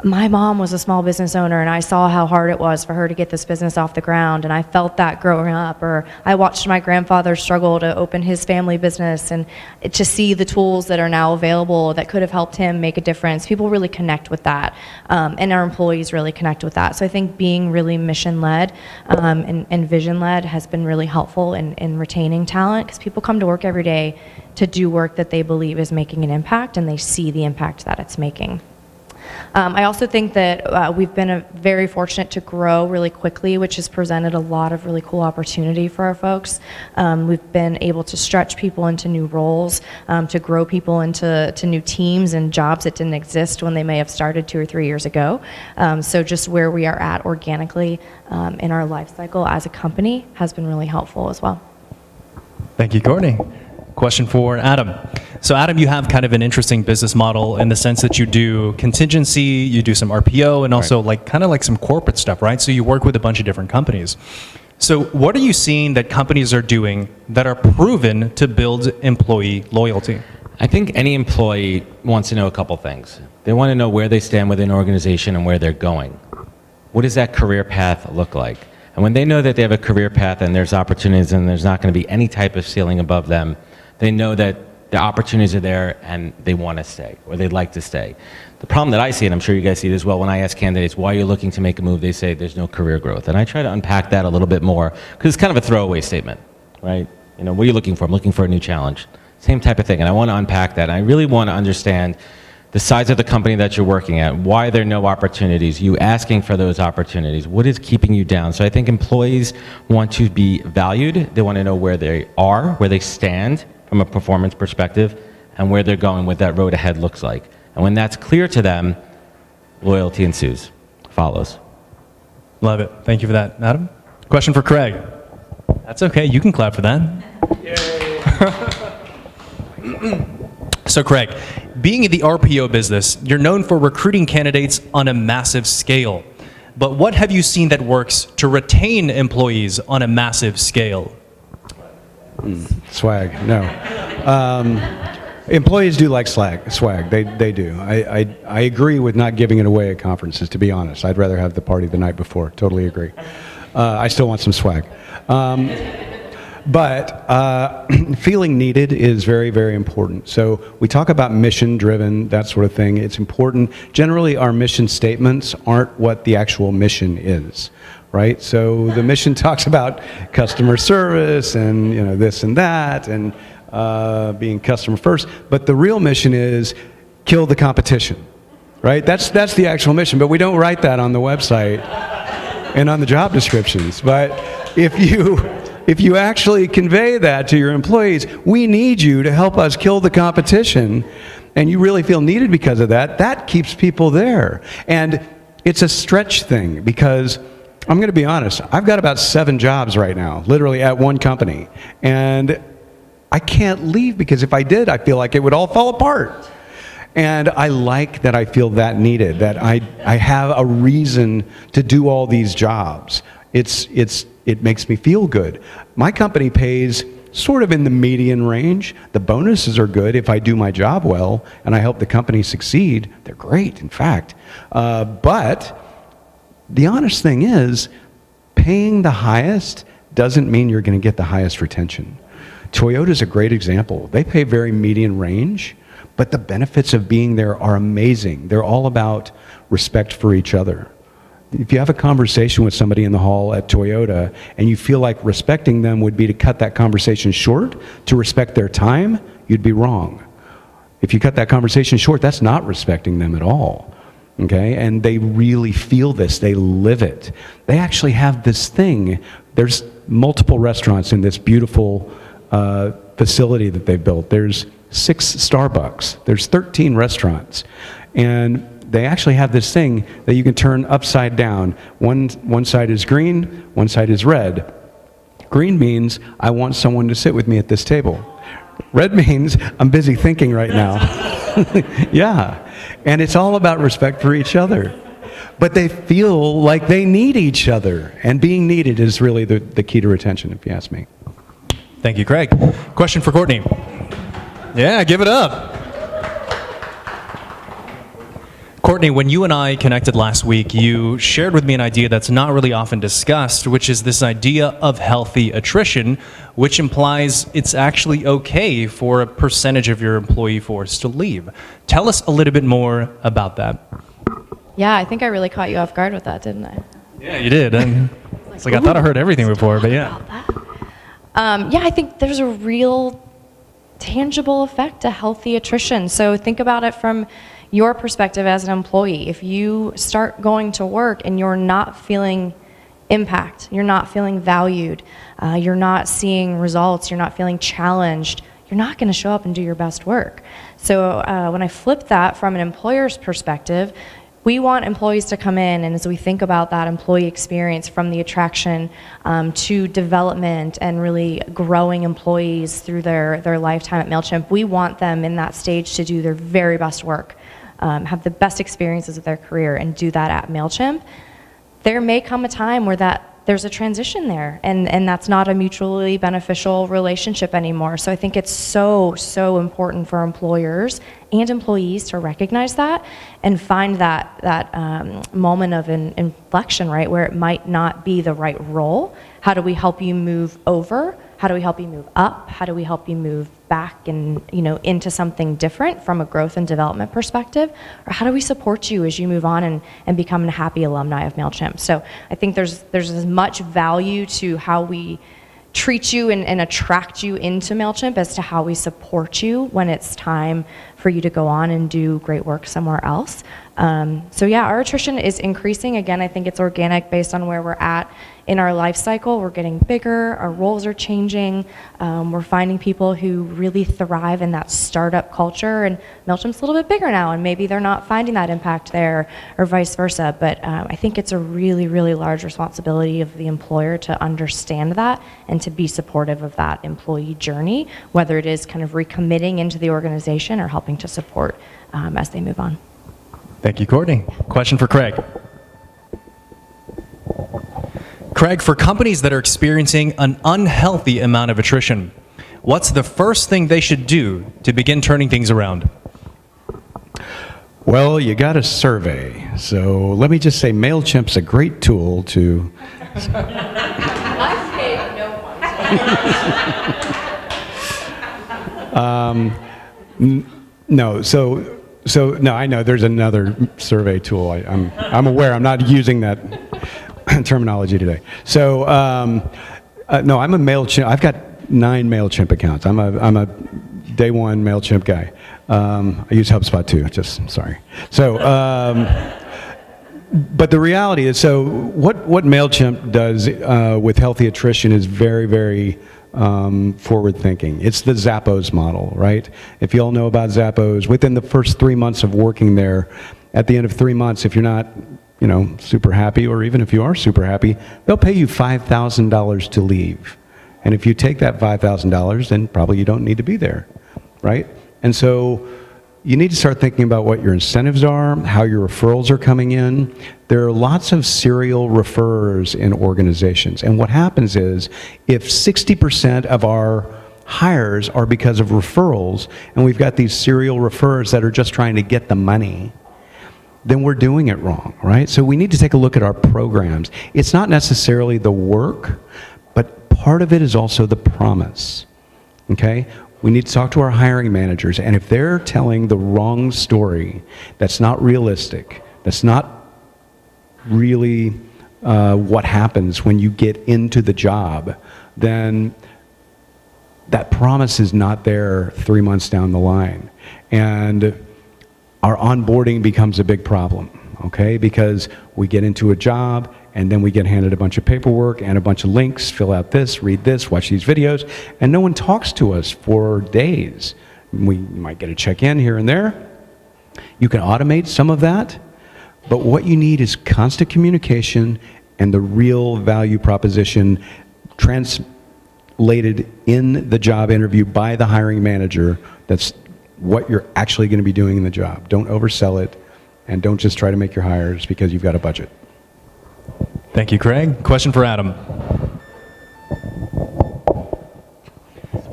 Speaker 7: my mom was a small business owner and I saw how hard it was for her to get this business off the ground, and I felt that growing up. Or I watched my grandfather struggle to open his family business, and to see the tools that are now available that could have helped him make a difference. People really connect with that, and our employees really connect with that. So I think being really mission-led and vision-led has been really helpful in retaining talent, because people come to work every day to do work that they believe is making an impact, and they see the impact that it's making. I also think that we've been very fortunate to grow really quickly, which has presented a lot of really cool opportunity for our folks. We've been able to stretch people into new roles, to grow people into new teams and jobs that didn't exist when they may have started 2 or 3 years ago. So just where we are at organically in our life cycle as a company has been really helpful as well.
Speaker 1: Thank you, Courtney. Question for Adam. So Adam, you have kind of an interesting business model in the sense that you do contingency, you do some RPO, and also like kind of like some corporate stuff, right? So you work with a bunch of different companies. So what are you seeing that companies are doing that are proven to build employee loyalty?
Speaker 3: I think any employee wants to know a couple things. They want to know where they stand within an organization and where they're going. What does that career path look like? And when they know that they have a career path and there's opportunities and there's not going to be any type of ceiling above them, they know that the opportunities are there and they want to stay or they'd like to stay. The problem that I see, and I'm sure you guys see it as well, when I ask candidates, why are you looking to make a move, they say there's no career growth. And I try to unpack that a little bit more because it's kind of a throwaway statement, right? You know, what are you looking for? I'm looking for a new challenge. Same type of thing. And I want to unpack that. And I really want to understand the size of the company that you're working at, why there are no opportunities, you asking for those opportunities, what is keeping you down? So I think employees want to be valued. They want to know where they are, where they stand from a performance perspective, and where they're going, what that road ahead looks like. And when that's clear to them, loyalty ensues, follows.
Speaker 1: Love it. Thank you for that. Adam? Question for Craig. That's okay. You can clap for that. So Craig, being in the RPO business, you're known for recruiting candidates on a massive scale. But what have you seen that works to retain employees on a massive scale?
Speaker 6: Swag, no. Employees do like swag. They do. I agree with not giving it away at conferences, to be honest. I'd rather have the party the night before. Totally agree. I still want some swag. But feeling needed is very, very important. So we talk about mission-driven, that sort of thing. It's important. Generally, our mission statements aren't what the actual mission is, right? So the mission talks about customer service and this and that and being customer first. But the real mission is kill the competition, right? That's the actual mission. But we don't write that on the website and on the job descriptions. But if you actually convey that to your employees, we need you to help us kill the competition, and you really feel needed because of that, that keeps people there. And it's a stretch thing because, I'm going to be honest, I've got about 7 jobs right now, literally at one company. And I can't leave because if I did, I feel like it would all fall apart. And I like that I feel that needed, that I have a reason to do all these jobs. It makes me feel good. My company pays sort of in the median range. The bonuses are good if I do my job well and I help the company succeed. They're great, in fact. But the honest thing is, paying the highest doesn't mean you're going to get the highest retention. Toyota's a great example. They pay very median range, but the benefits of being there are amazing. They're all about respect for each other. If you have a conversation with somebody in the hall at Toyota and you feel like respecting them would be to cut that conversation short, to respect their time, you'd be wrong. If you cut that conversation short, that's not respecting them at all. Okay? And they really feel this. They live it. They actually have this thing. There's multiple restaurants in this beautiful facility that they've built. There's 6 Starbucks. There's 13 restaurants. And they actually have this thing that you can turn upside down. One side is green, one side is red. Green means I want someone to sit with me at this table. Red means I'm busy thinking right now. Yeah. And it's all about respect for each other. But they feel like they need each other. And being needed is really the key to retention, if you ask me.
Speaker 1: Thank you, Craig. Question for Courtney. Yeah, give it up. Courtney, when you and I connected last week, you shared with me an idea that's not really often discussed, which is this idea of healthy attrition, which implies it's actually okay for a percentage of your employee force to leave. Tell us a little bit more about that.
Speaker 7: Yeah, I think I really caught you off guard with that, didn't I?
Speaker 1: Yeah, you did. And it's like I thought I heard everything before, but yeah.
Speaker 7: Yeah, I think there's a real tangible effect to healthy attrition. So think about it from your perspective as an employee. If you start going to work and you're not feeling impact, you're not feeling valued, you're not seeing results, you're not feeling challenged, you're not going to show up and do your best work. So when I flip that from an employer's perspective, we want employees to come in, and as we think about that employee experience from the attraction to development and really growing employees through their lifetime at MailChimp, we want them in that stage to do their very best work, have the best experiences of their career, and do that at MailChimp. There may come a time where there's a transition there, and that's not a mutually beneficial relationship anymore. So I think it's so important for employers and employees to recognize that and find that moment of an inflection, right, where it might not be the right role. How do we help you move over? How do we help you move up? How do we help you move back and into something different from a growth and development perspective? Or how do we support you as you move on and become a happy alumni of MailChimp? So I think there's as much value to how we treat you and attract you into MailChimp as to how we support you when it's time for you to go on and do great work somewhere else. So yeah, our attrition is increasing. Again, I think it's organic based on where we're at in our life cycle. We're getting bigger, our roles are changing, we're finding people who really thrive in that startup culture, and MailChimp's a little bit bigger now, and maybe they're not finding that impact there, or vice versa. But I think it's a really, really large responsibility of the employer to understand that and to be supportive of that employee journey, whether it is kind of recommitting into the organization or helping to support as they move on.
Speaker 1: Thank you, Courtney. Question for Craig. Craig, for companies that are experiencing an unhealthy amount of attrition, what's the first thing they should do to begin turning things around?
Speaker 6: Well, you got a survey. So let me just say MailChimp's a great tool to... No, no, I know there's another survey tool. I'm aware. I'm not using that terminology today. So, no, I'm a MailChimp. I've got 9 MailChimp accounts. I'm a day one MailChimp guy. I use HubSpot too. Just sorry. So, but the reality is, so what MailChimp does with healthy attrition is very, very forward thinking. It's the Zappos model, right? If you all know about Zappos, within the first 3 months of working there, at the end of 3 months, if you're not, super happy, or even if you are super happy, they'll pay you $5,000 to leave. And if you take that $5,000, then probably you don't need to be there, right? And so you need to start thinking about what your incentives are, how your referrals are coming in. There are lots of serial referrers in organizations. And what happens is, if 60% of our hires are because of referrals, and we've got these serial referrers that are just trying to get the money, then we're doing it wrong, right? So we need to take a look at our programs. It's not necessarily the work, but part of it is also the promise, okay? We need to talk to our hiring managers, and if they're telling the wrong story, that's not realistic, that's not really what happens when you get into the job, then that promise is not there 3 months down the line. And our onboarding becomes a big problem, okay? Because we get into a job, and then we get handed a bunch of paperwork and a bunch of links, fill out this, read this, watch these videos, and no one talks to us for days. We might get a check-in here and there. You can automate some of that, but what you need is constant communication and the real value proposition translated in the job interview by the hiring manager. That's what you're actually going to be doing in the job. Don't oversell it, and don't just try to make your hires because you've got a budget.
Speaker 1: Thank you, Craig. Question for Adam.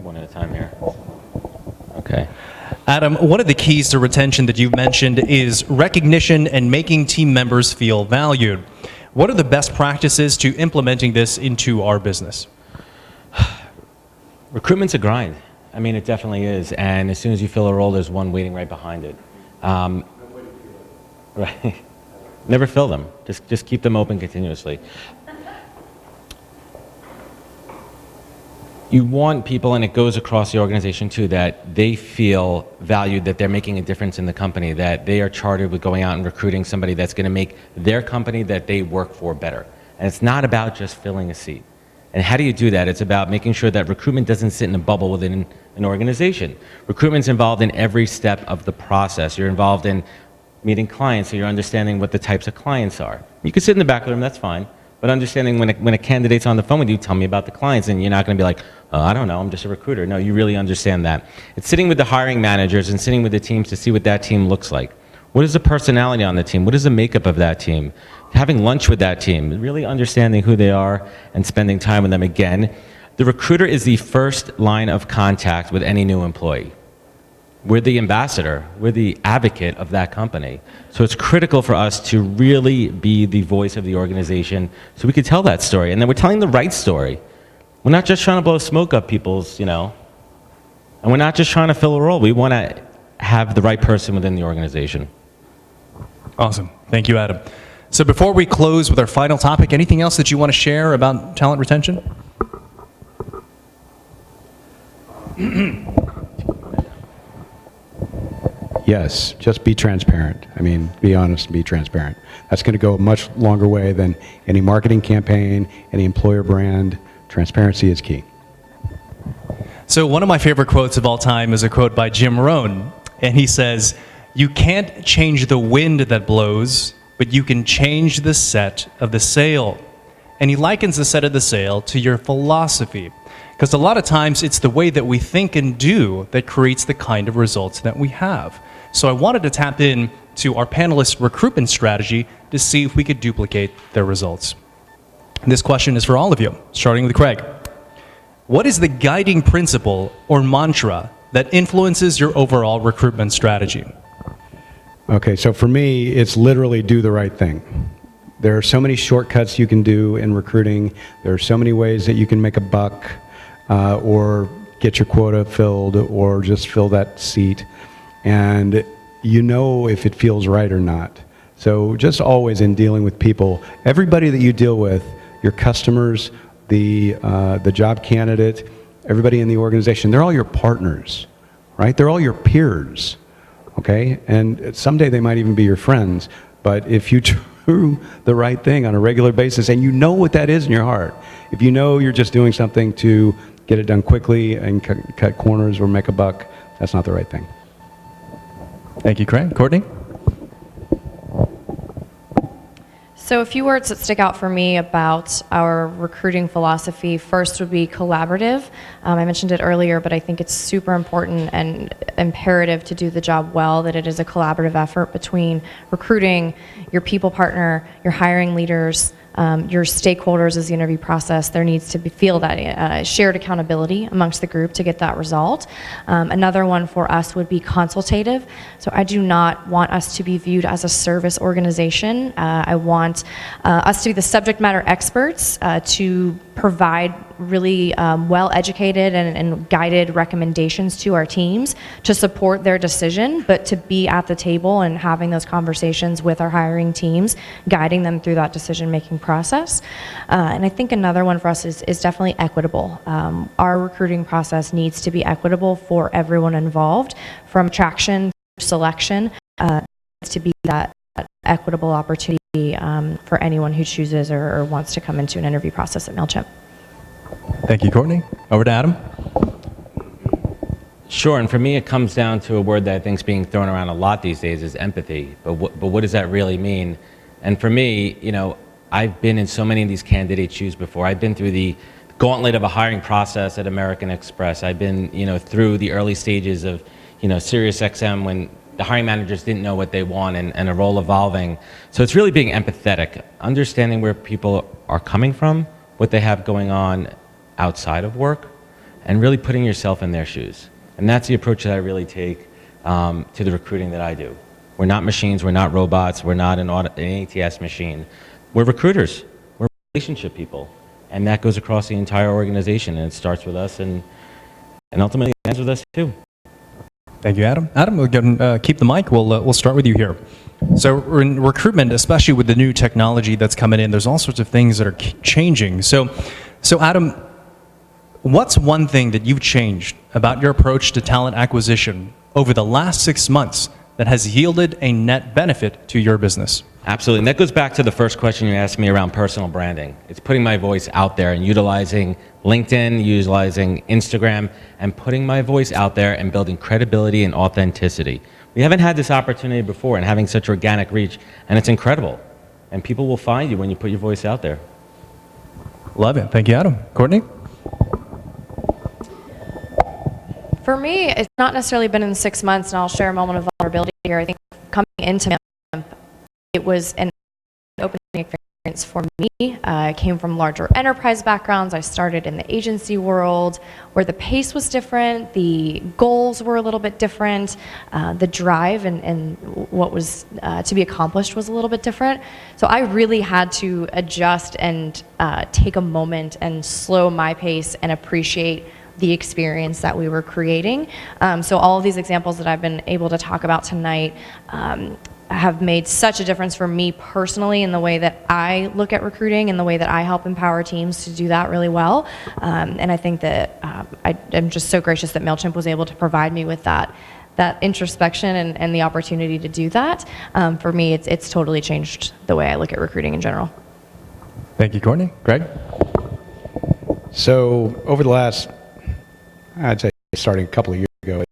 Speaker 3: One at a time here. Okay.
Speaker 1: Adam, one of the keys to retention that you've mentioned is recognition and making team members feel valued. What are the best practices to implementing this into our business?
Speaker 3: Recruitment's a grind. I mean, it definitely is. And as soon as you fill a role, there's one waiting right behind it. Right. Never fill them. Just keep them open continuously. You want people, and it goes across the organization too, that they feel valued, that they're making a difference in the company, that they are chartered with going out and recruiting somebody that's going to make their company that they work for better. And it's not about just filling a seat. And how do you do that? It's about making sure that recruitment doesn't sit in a bubble within an organization. Recruitment's involved in every step of the process. You're involved in meeting clients, so you're understanding what the types of clients are. You can sit in the back of the room, that's fine, but understanding when a candidate's on the phone with you, tell me about the clients, and you're not going to be like, oh, I don't know, I'm just a recruiter. No, you really understand that. It's sitting with the hiring managers and sitting with the teams to see what that team looks like. What is the personality on the team? What is the makeup of that team? Having lunch with that team, really understanding who they are and spending time with them. Again, the recruiter is the first line of contact with any new employee. We're the ambassador, we're the advocate of that company. So it's critical for us to really be the voice of the organization so we can tell that story. And then we're telling the right story. We're not just trying to blow smoke up people's, and we're not just trying to fill a role. We want to have the right person within the organization.
Speaker 1: Awesome. Thank you, Adam. So before we close with our final topic, anything else that you want to share about talent retention?
Speaker 6: Yes, just be transparent. I mean, be honest and be transparent. That's going to go a much longer way than any marketing campaign, any employer brand. Transparency is key.
Speaker 1: So one of my favorite quotes of all time is a quote by Jim Rohn, and he says, "You can't change the wind that blows, but you can change the set of the sail." And he likens the set of the sail to your philosophy, because a lot of times it's the way that we think and do that creates the kind of results that we have. So I wanted to tap in to our panelists' recruitment strategy to see if we could duplicate their results. And this question is for all of you, starting with Craig. What is the guiding principle or mantra that influences your overall recruitment strategy?
Speaker 6: Okay, so for me, it's literally do the right thing. There are so many shortcuts you can do in recruiting. There are so many ways that you can make a buck or get your quota filled or just fill that seat. And you know if it feels right or not. So just always in dealing with people, everybody that you deal with, your customers, the job candidate, everybody in the organization, they're all your partners, right? They're all your peers, okay? And someday they might even be your friends. But if you do the right thing on a regular basis, and you know what that is in your heart, if you know you're just doing something to get it done quickly and cut corners or make a buck, that's not the right thing.
Speaker 1: Thank you, Craig. Courtney?
Speaker 7: So a few words that stick out for me about our recruiting philosophy. First would be collaborative. I mentioned it earlier, but I think it's super important and imperative to do the job well, that it is a collaborative effort between recruiting, your people partner, your hiring leaders, your stakeholders as the interview process. There needs to feel that shared accountability amongst the group to get that result. Another one for us would be consultative. So I do not want us to be viewed as a service organization. I want us to be the subject matter experts to provide really well-educated and guided recommendations to our teams to support their decision, but to be at the table and having those conversations with our hiring teams, guiding them through that decision-making process. And I think another one for us is definitely equitable. Our recruiting process needs to be equitable for everyone involved, from traction to selection, to be that equitable opportunity for anyone who chooses or wants to come into an interview process at MailChimp.
Speaker 1: Thank you, Courtney. Over to Adam.
Speaker 3: Sure, and for me it comes down to a word that I think is being thrown around a lot these days, is empathy. But what does that really mean? And for me, I've been in so many of these candidate shoes before. I've been through the gauntlet of a hiring process at American Express. I've been through the early stages of SiriusXM when the hiring managers didn't know what they want and a role evolving. So it's really being empathetic, understanding where people are coming from, what they have going on outside of work, and really putting yourself in their shoes. And that's the approach that I really take to the recruiting that I do. We're not machines, we're not robots, we're not an ATS machine. We're recruiters, we're relationship people. And that goes across the entire organization, and it starts with us and ultimately ends with us too.
Speaker 1: Thank you, Adam. Adam, we'll keep the mic. We'll start with you here. So in recruitment, especially with the new technology that's coming in, there's all sorts of things that are changing. So Adam, what's one thing that you've changed about your approach to talent acquisition over the last 6 months that has yielded a net benefit to your business?
Speaker 3: Absolutely, and that goes back to the first question you asked me around personal branding. It's putting my voice out there and utilizing LinkedIn, utilizing Instagram, and putting my voice out there and building credibility and authenticity. We haven't had this opportunity before and having such organic reach, and it's incredible. And people will find you when you put your voice out there.
Speaker 1: Love it. Thank you, Adam. Courtney?
Speaker 7: For me, it's not necessarily been in 6 months, and I'll share a moment of vulnerability here. I think coming into MailChimp, it was an opening experience for me. I came from larger enterprise backgrounds. I started in the agency world where the pace was different, the goals were a little bit different, the drive and what was to be accomplished was a little bit different. So I really had to adjust and take a moment and slow my pace and appreciate the experience that we were creating. So all of these examples that I've been able to talk about tonight have made such a difference for me personally in the way that I look at recruiting and the way that I help empower teams to do that really well. And I think that I'm just so gracious that MailChimp was able to provide me with that introspection and the opportunity to do that. For me, it's totally changed the way I look at recruiting in general.
Speaker 1: Thank you, Courtney. Greg?
Speaker 6: So over the last, I'd say starting a couple of years ago,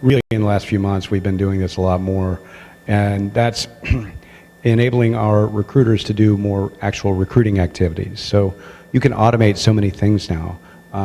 Speaker 6: really in the last few months, we've been doing this a lot more. And that's enabling our recruiters to do more actual recruiting activities. So you can automate so many things now.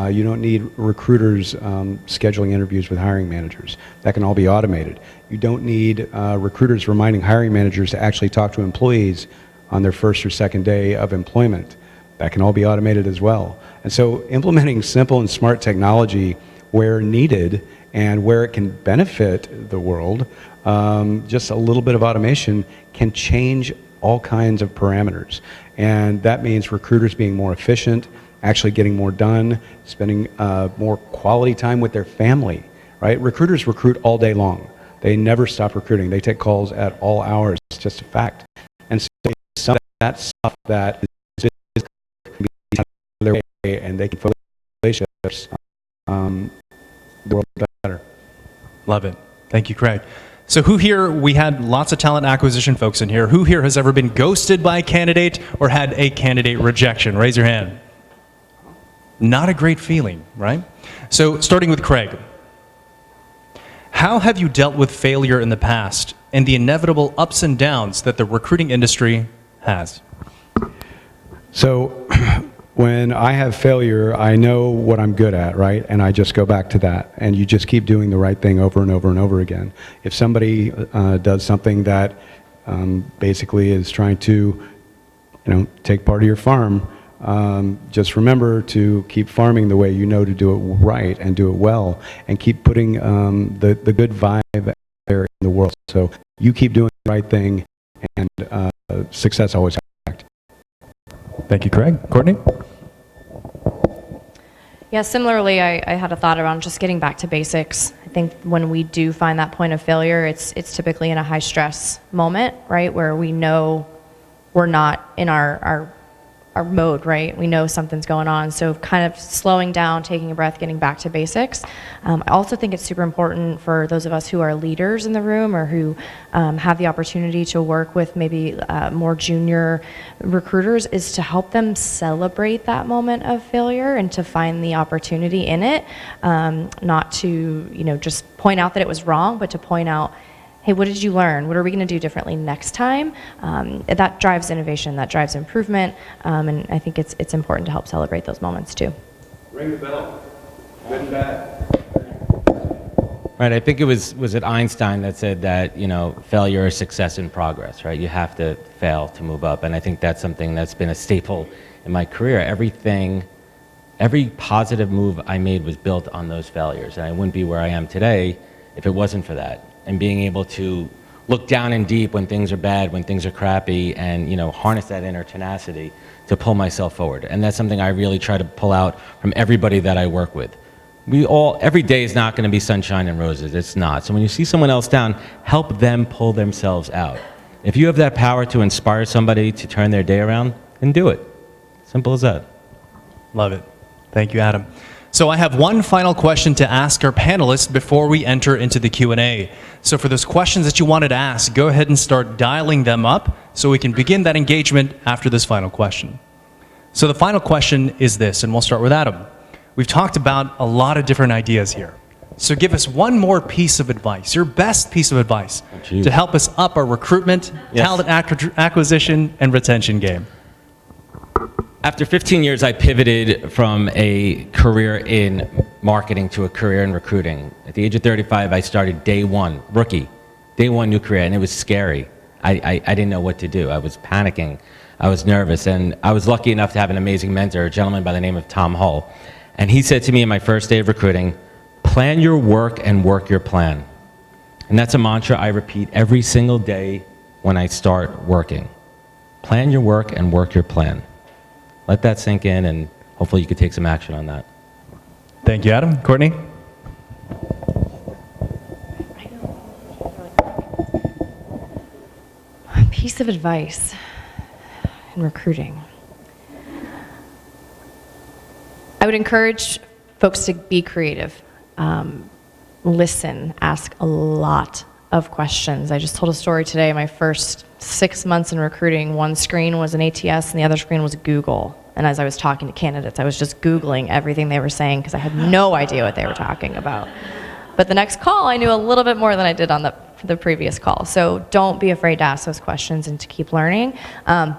Speaker 6: You don't need recruiters scheduling interviews with hiring managers. That can all be automated. You don't need recruiters reminding hiring managers to actually talk to employees on their first or second day of employment. That can all be automated as well. And so implementing simple and smart technology where needed and where it can benefit the world, just a little bit of automation can change all kinds of parameters. And that means recruiters being more efficient, actually getting more done, spending more quality time with their family, right? Recruiters recruit all day long. They never stop recruiting. They take calls at all hours. It's just a fact. And so some of that stuff that is can be their way and they can focus on relationships, the world better.
Speaker 1: Love it. Thank you, Craig. So who here, we had lots of talent acquisition folks in here. Who here has ever been ghosted by a candidate or had a candidate rejection? Raise your hand. Not a great feeling, right? So starting with Craig. How have you dealt with failure in the past and the inevitable ups and downs that the recruiting industry has?
Speaker 6: So when I have failure, I know what I'm good at, right? And I just go back to that. And you just keep doing the right thing over and over and over again. If somebody does something that basically is trying to, take part of your farm, just remember to keep farming the way you know to do it right and do it well, and keep putting the good vibe there in the world. So you keep doing the right thing, and success always happens.
Speaker 1: Thank you, Craig. Courtney?
Speaker 7: Yeah, similarly, I had a thought around just getting back to basics. I think when we do find that point of failure, it's typically in a high stress moment, right, where we know we're not in our mode, right? We know something's going on. So kind of slowing down, taking a breath, getting back to basics. I also think it's super important for those of us who are leaders in the room or who have the opportunity to work with maybe more junior recruiters is to help them celebrate that moment of failure and to find the opportunity in it. Not to, just point out that it was wrong, but to point out, hey, what did you learn? What are we going to do differently next time? That drives innovation, that drives improvement, and I think it's important to help celebrate those moments too.
Speaker 6: Ring the bell. Good and bad.
Speaker 3: Right, I think it was it Einstein that said that, failure is success in progress, right? You have to fail to move up, and I think that's something that's been a staple in my career. Every positive move I made was built on those failures, and I wouldn't be where I am today if it wasn't for that. And being able to look down and deep when things are bad, when things are crappy, and harness that inner tenacity to pull myself forward. And that's something I really try to pull out from everybody that I work with. Every day is not going to be sunshine and roses. It's not. So when you see someone else down, help them pull themselves out. If you have that power to inspire somebody to turn their day around, then do it. Simple as that.
Speaker 1: Love it. Thank you, Adam. So I have one final question to ask our panelists before we enter into the Q&A. So for those questions that you wanted to ask, go ahead and start dialing them up so we can begin that engagement after this final question. So the final question is this, and we'll start with Adam. We've talked about a lot of different ideas here. So give us one more piece of advice, your best piece of advice,
Speaker 3: geez.
Speaker 1: to help us up our recruitment,
Speaker 3: Yes.
Speaker 1: talent acquisition, and retention game.
Speaker 3: After 15 years, I pivoted from a career in marketing to a career in recruiting. At the age of 35, I started day one, rookie, day one new career, and it was scary. I didn't know what to do. I was panicking. I was nervous, and I was lucky enough to have an amazing mentor, a gentleman by the name of Tom Hull. And he said to me in my first day of recruiting, plan your work and work your plan. And that's a mantra I repeat every single day when I start working. Plan your work and work your plan. Let that sink in, and hopefully you could take some action on that.
Speaker 1: Thank you, Adam. Courtney?
Speaker 7: Piece of advice in recruiting. I would encourage folks to be creative. Listen, ask a lot of questions. I just told a story today. My first 6 months in recruiting, one screen was an ATS and the other screen was Google. And as I was talking to candidates, I was just Googling everything they were saying because I had no idea what they were talking about. But the next call, I knew a little bit more than I did on the previous call. So don't be afraid to ask those questions and to keep learning.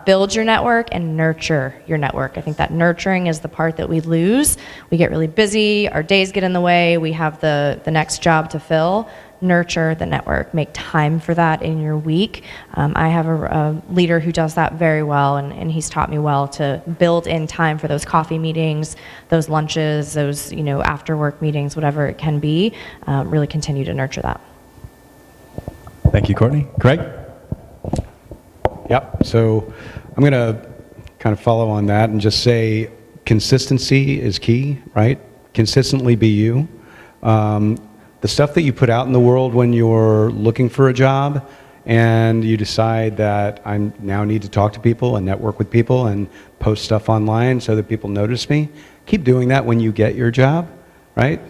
Speaker 7: Build your network and nurture your network. I think that nurturing is the part that we lose. We get really busy, our days get in the way, we have the next job to fill. Nurture the network. Make time for that in your week. I have a leader who does that very well, and he's taught me well to build in time for those coffee meetings, those lunches, those after work meetings, whatever it can be. Really continue to nurture that.
Speaker 1: Thank you, Courtney. Craig?
Speaker 6: Yep. So I'm going to kind of follow on that and just say consistency is key, right? Consistently be you. The stuff that you put out in the world when you're looking for a job and you decide that I now need to talk to people and network with people and post stuff online so that people notice me, keep doing that when you get your job, right?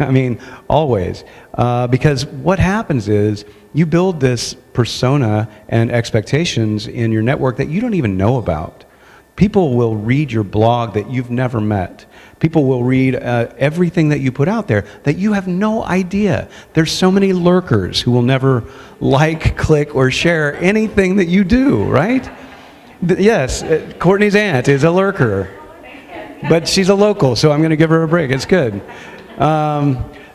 Speaker 6: I mean, always. Because what happens is you build this persona and expectations in your network that you don't even know about. People will read your blog that you've never met. People will read everything that you put out there that you have no idea. There's so many lurkers who will never like, click, or share anything that you do, right? Yes, Courtney's aunt is a lurker, but she's a local, so I'm going to give her a break. It's good.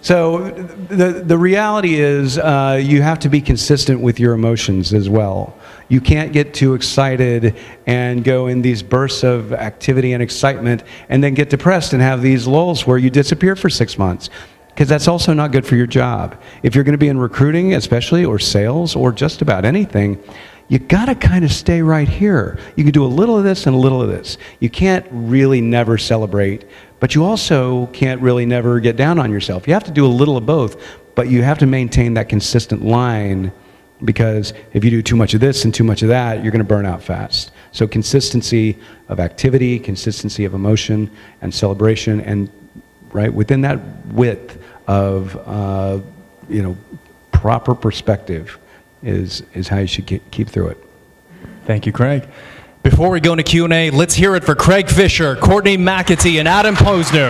Speaker 6: So the reality is you have to be consistent with your emotions as well. You can't get too excited and go in these bursts of activity and excitement and then get depressed and have these lulls where you disappear for 6 months, because that's also not good for your job. If you're going to be in recruiting especially, or sales, or just about anything, you got to kind of stay right here. You can do a little of this and a little of this. You can't really never celebrate, but you also can't really never get down on yourself. You have to do a little of both, but you have to maintain that consistent line, because if you do too much of this and too much of that, you're going to burn out fast. So consistency of activity, consistency of emotion and celebration, and right within that width of proper perspective is how you should keep through it.
Speaker 1: Thank you, Craig. Before we go into Q&A, let's hear it for Craig Fisher, Courtney McAtee, and Adam Posner.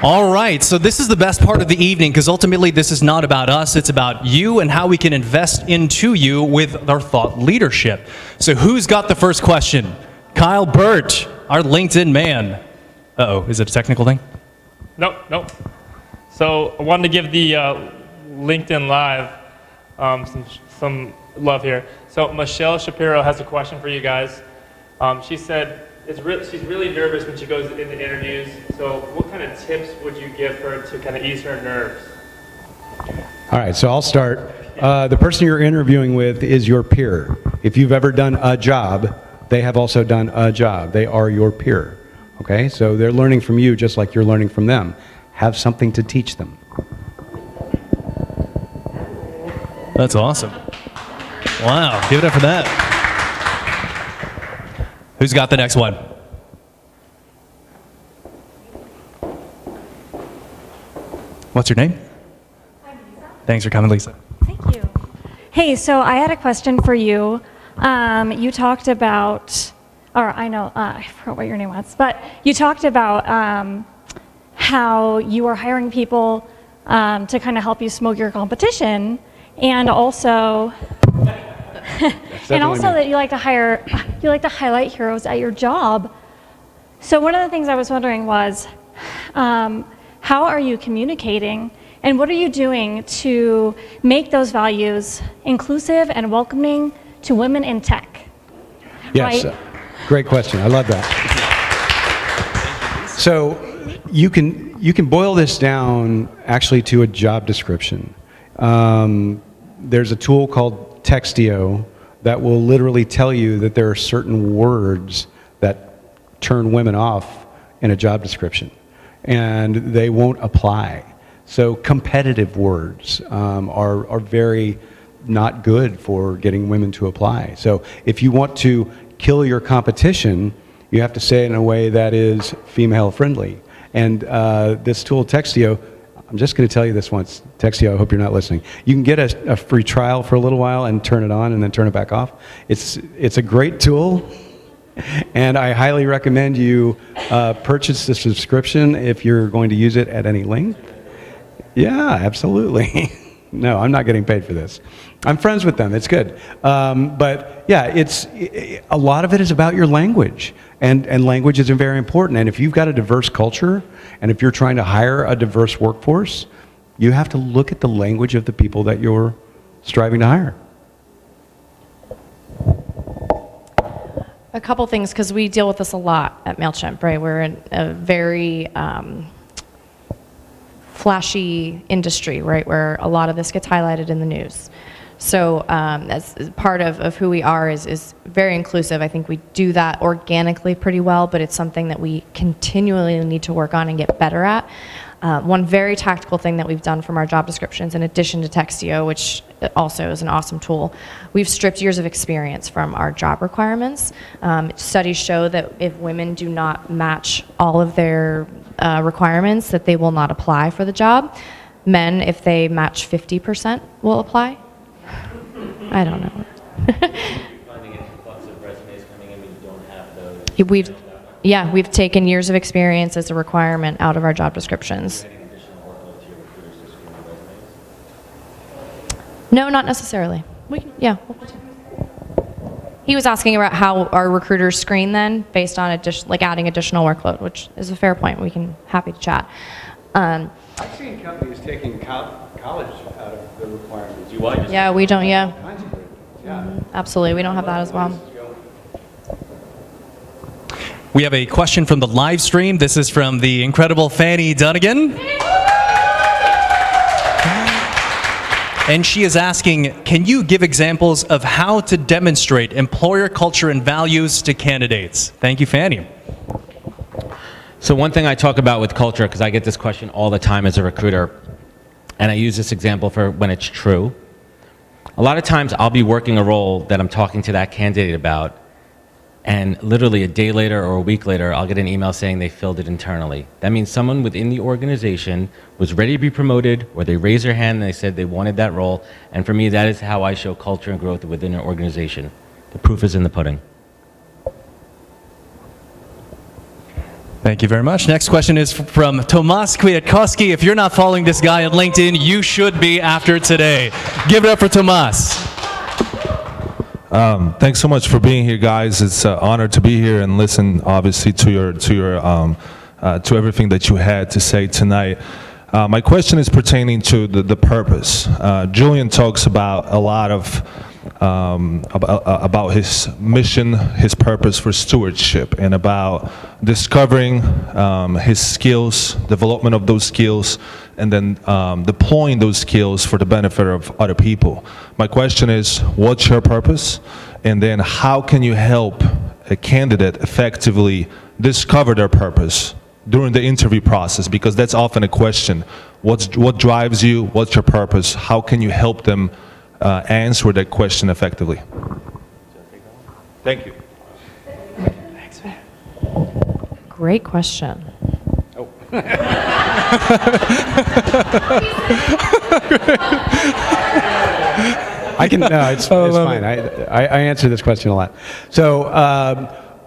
Speaker 1: All right, so this is the best part of the evening, because ultimately this is not about us, it's about you and how we can invest into you with our thought leadership. So who's got the first question? Kyle Burt, our LinkedIn man. Uh-oh, is it a technical thing?
Speaker 8: Nope. So I wanted to give the LinkedIn Live some love here. So Michelle Shapiro has a question for you guys. She said she's really nervous when she goes into interviews. So what kind of tips would you give her to kind of ease her nerves?
Speaker 6: All right, so I'll start. The person you're interviewing with is your peer. If you've ever done a job, they have also done a job. They are your peer. Okay, so they're learning from you just like you're learning from them. Have something to teach them.
Speaker 1: That's awesome. Wow, give it up for that. Who's got the next one? What's your name?
Speaker 9: I'm Lisa.
Speaker 1: Thanks for coming, Lisa.
Speaker 9: Thank you. Hey, so I had a question for you. You talked about or I know, I forgot what your name was, but you talked about how you are hiring people to kind of help you smoke your competition, and also, that you like to highlight heroes at your job. So one of the things I was wondering was, how are you communicating, and what are you doing to make those values inclusive and welcoming to women in tech?
Speaker 6: Yes,
Speaker 9: Right?
Speaker 6: great question. I love that. So you can boil this down actually to a job description. There's a tool called Textio that will literally tell you that there are certain words that turn women off in a job description, and they won't apply. So competitive words are very not good for getting women to apply. So if you want to kill your competition, you have to say it in a way that is female friendly. And this tool, Textio, I'm just going to tell you this once. Textio, I hope you're not listening. You can get a free trial for a little while and turn it on and then turn it back off. It's a great tool, and I highly recommend you purchase the subscription if you're going to use it at any length. Yeah, absolutely. No, I'm not getting paid for this. I'm friends with them. It's good. But yeah, a lot of it is about your language, and language is very important. And if you've got a diverse culture, and if you're trying to hire a diverse workforce, you have to look at the language of the people that you're striving to hire.
Speaker 7: A couple things, because we deal with this a lot at MailChimp, right? We're in a very flashy industry, right, where a lot of this gets highlighted in the news. So as part of who we are is very inclusive. I think we do that organically pretty well, but it's something that we continually need to work on and get better at. One very tactical thing that we've done from our job descriptions, in addition to Textio, which also is an awesome tool, we've stripped years of experience from our job requirements. Studies show that if women do not match all of their requirements, that they will not apply for the job. Men, if they match 50%, will apply. I don't know.
Speaker 3: Finding an influx of resumes coming in, but you don't have those.
Speaker 7: We've taken years of experience as a requirement out of our job descriptions. No, not necessarily. He was asking about how our recruiters screen then, based on adding additional workload, which is a fair point. We can happy to chat.
Speaker 6: I've seen companies taking college out of the requirements.
Speaker 7: Yeah, we don't. Yeah,
Speaker 6: Kinds of reasons. Yeah.
Speaker 7: absolutely. We don't have that as well.
Speaker 1: We have a question from the live stream. This is from the incredible Fanny Dunnigan. And she is asking, can you give examples of how to demonstrate employer culture and values to candidates? Thank you, Fanny.
Speaker 3: So one thing I talk about with culture, because I get this question all the time as a recruiter, and I use this example for when it's true. A lot of times I'll be working a role that I'm talking to that candidate about, and literally a day later or a week later, I'll get an email saying they filled it internally. That means someone within the organization was ready to be promoted, or they raised their hand and they said they wanted that role. And for me, that is how I show culture and growth within an organization. The proof is in the pudding.
Speaker 1: Thank you very much. Next question is from Tomas Kwiatkowski. If you're not following this guy on LinkedIn, you should be after today. Give it up for Tomas.
Speaker 10: Thanks so much for being here, guys. It's an honor to be here and listen, obviously, to everything that you had to say tonight. My question is pertaining to the purpose. Julian talks about a lot of about his mission, his purpose for stewardship, and about discovering his skills, development of those skills, and then deploying those skills for the benefit of other people. My question is, what's your purpose? And then how can you help a candidate effectively discover their purpose during the interview process? Because that's often a question. What drives you? What's your purpose? How can you help them answer that question effectively? Thank you.
Speaker 7: Thanks, man. Great question.
Speaker 6: Oh. I can, no, it's fine. I answer this question a lot. So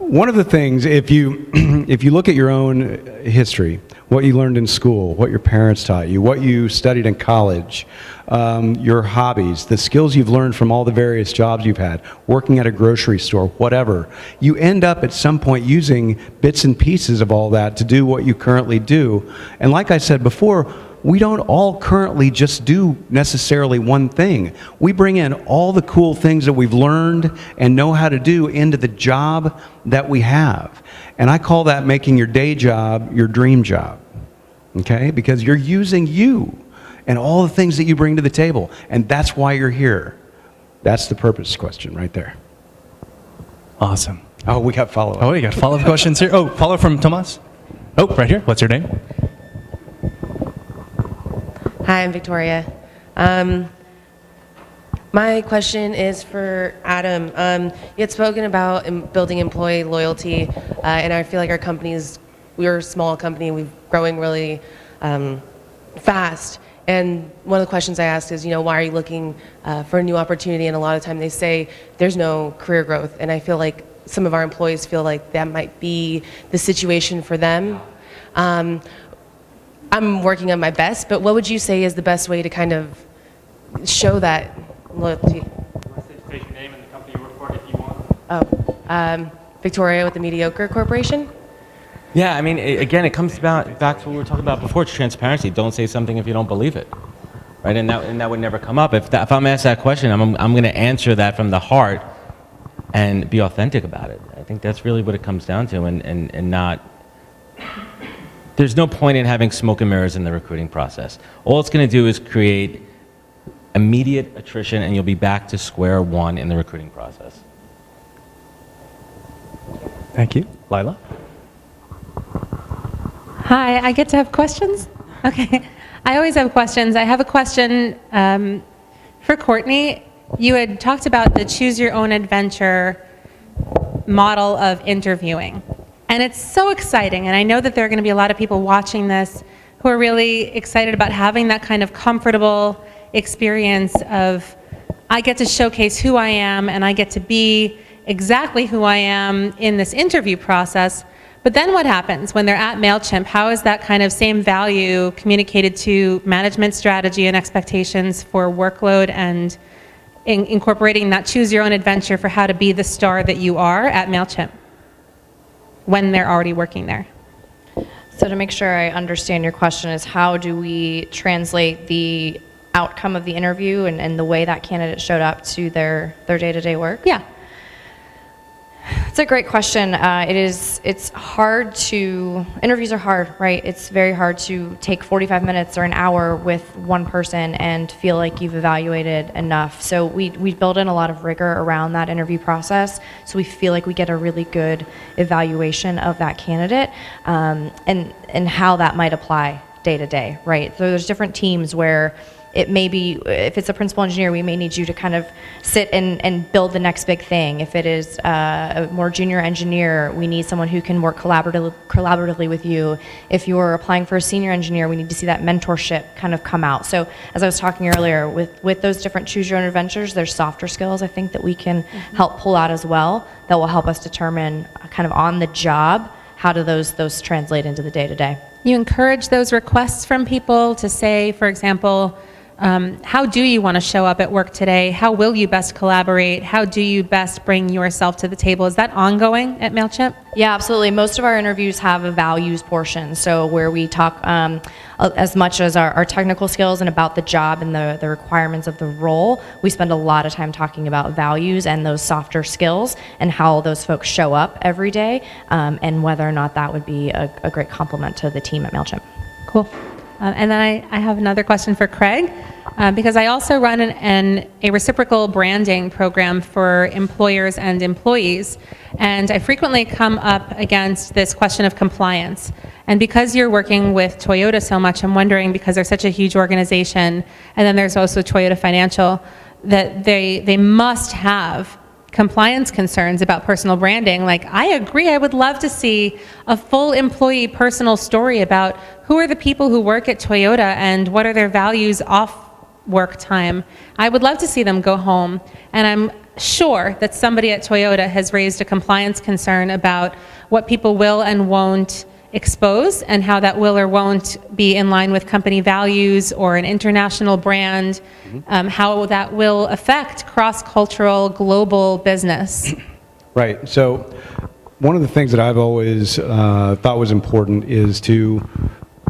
Speaker 6: One of the things, if you if you look at your own history, what you learned in school, what your parents taught you, what you studied in college, your hobbies, the skills you've learned from all the various jobs you've had, working at a grocery store, whatever, you end up at some point using bits and pieces of all that to do what you currently do. And like I said before, we don't all currently just do necessarily one thing. We bring in all the cool things that we've learned and know how to do into the job that we have. And I call that making your day job your dream job, okay? Because you're using you and all the things that you bring to the table, and that's why you're here. That's the purpose question right there.
Speaker 1: Awesome.
Speaker 6: Oh, we got follow-up.
Speaker 1: Oh, we got follow-up questions here. Oh, follow from Tomas. Oh, right here. What's your name?
Speaker 11: Hi, I'm Victoria. My question is for Adam. You had spoken about building employee loyalty, and I feel like our companies, we're a small company, we're growing really fast. And one of the questions I asked is, why are you looking for a new opportunity? And a lot of time they say there's no career growth. And I feel like some of our employees feel like that might be the situation for them. I'm working on my best, but what would you say is the best way to kind of show that loyalty?
Speaker 8: You want to state your name and the company you work for if you want.
Speaker 11: Victoria with the Mediocre Corporation.
Speaker 3: Yeah, I mean, again, it comes back to what we were talking about before. It's transparency. Don't say something if you don't believe it, right? And that would never come up. If I'm asked that question, I'm going to answer that from the heart and be authentic about it. I think that's really what it comes down to, and not. There's no point in having smoke and mirrors in the recruiting process. All it's going to do is create immediate attrition, and you'll be back to square one in the recruiting process.
Speaker 1: Thank you. Lila?
Speaker 4: Hi, I get to have questions? Okay. I always have questions. I have a question for Courtney. You had talked about the choose your own adventure model of interviewing. And it's so exciting. And I know that there are going to be a lot of people watching this who are really excited about having that kind of comfortable experience of, I get to showcase who I am and I get to be exactly who I am in this interview process. But then what happens when they're at MailChimp? How is that kind of same value communicated to management strategy and expectations for workload and incorporating that choose your own adventure for how to be the star that you are at MailChimp when they're already working there?
Speaker 7: So to make sure I understand your question is how do we translate the outcome of the interview and the way that candidate showed up to their day-to-day work?
Speaker 4: Yeah.
Speaker 7: It's a great question. It's hard to, interviews are hard, right? It's very hard to take 45 minutes or an hour with one person and feel like you've evaluated enough. So we build in a lot of rigor around that interview process, so we feel like we get a really good evaluation of that candidate and how that might apply day to day, right? So there's different teams where it may be, if it's a principal engineer, we may need you to kind of sit and build the next big thing. If it is a more junior engineer, we need someone who can work collaboratively with you. If you're applying for a senior engineer, we need to see that mentorship kind of come out. So as I was talking earlier, with those different choose your own adventures, there's softer skills I think that we can help pull out as well that will help us determine kind of on the job, how do those translate into the day-to-day.
Speaker 4: You encourage those requests from people to say, for example, how do you want to show up at work today? How will you best collaborate? How do you best bring yourself to the table? Is that ongoing at MailChimp?
Speaker 7: Yeah, absolutely. Most of our interviews have a values portion, so where we talk as much as our technical skills and about the job and the requirements of the role. We spend a lot of time talking about values and those softer skills and how those folks show up every day, and whether or not that would be a great complement to the team at MailChimp.
Speaker 4: Cool. And then I have another question for Craig, because I also run a reciprocal branding program for employers and employees, and I frequently come up against this question of compliance. And because you're working with Toyota so much, I'm wondering, because they're such a huge organization, and then there's also Toyota Financial, that they must have compliance concerns about personal branding. Like, I agree, I would love to see a full employee personal story about who are the people who work at Toyota and what are their values off work time. I would love to see them go home. And sure that somebody at Toyota has raised a compliance concern about what people will and won't expose and how that will or won't be in line with company values or an international brand, how that will affect cross-cultural global business.
Speaker 6: Right. So one of the things that I've always thought was important is to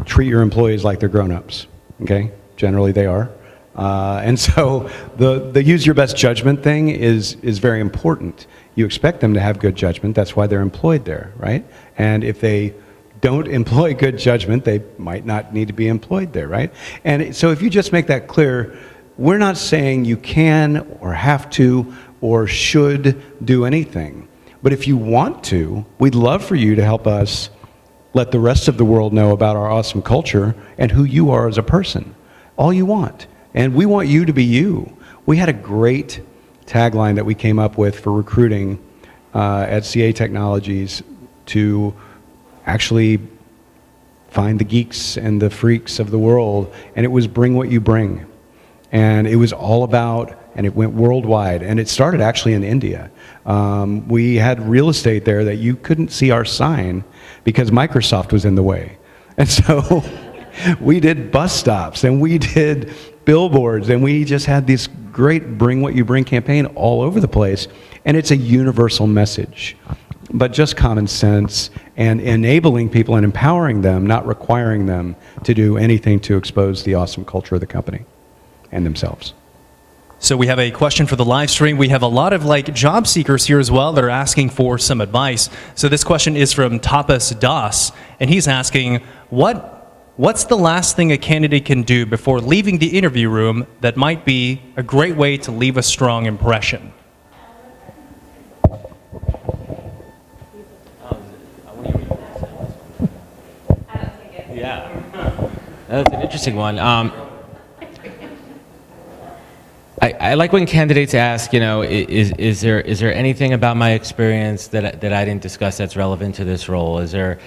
Speaker 6: treat your employees like they're grown-ups. Okay? Generally they are. And so the use your best judgment thing is very important. You expect them to have good judgment. That's why they're employed there, right? And if they don't employ good judgment, they might not need to be employed there, right? And so if you just make that clear, we're not saying you can or have to or should do anything. But if you want to, we'd love for you to help us let the rest of the world know about our awesome culture and who you are as a person. All you want. And we want you to be you. We had a great tagline that we came up with for recruiting at CA Technologies to actually find the geeks and the freaks of the world, and it was bring what you bring. And it was all about, and it went worldwide, and it started actually in India. We had real estate there that you couldn't see our sign because Microsoft was in the way. And so we did bus stops, and we did billboards, and we just had this great Bring What You Bring campaign all over the place, and it's a universal message. But just common sense and enabling people and empowering them, not requiring them to do anything to expose the awesome culture of the company and themselves.
Speaker 1: So we have a question for the live stream. We have a lot of job seekers here as well that are asking for some advice. So this question is from Tapas Das, and he's asking, what's the last thing a candidate can do before leaving the interview room that might be a great way to leave a strong impression?
Speaker 3: Yeah, that's an interesting one. I like when candidates ask, is there anything about my experience that I didn't discuss that's relevant to this role? Is there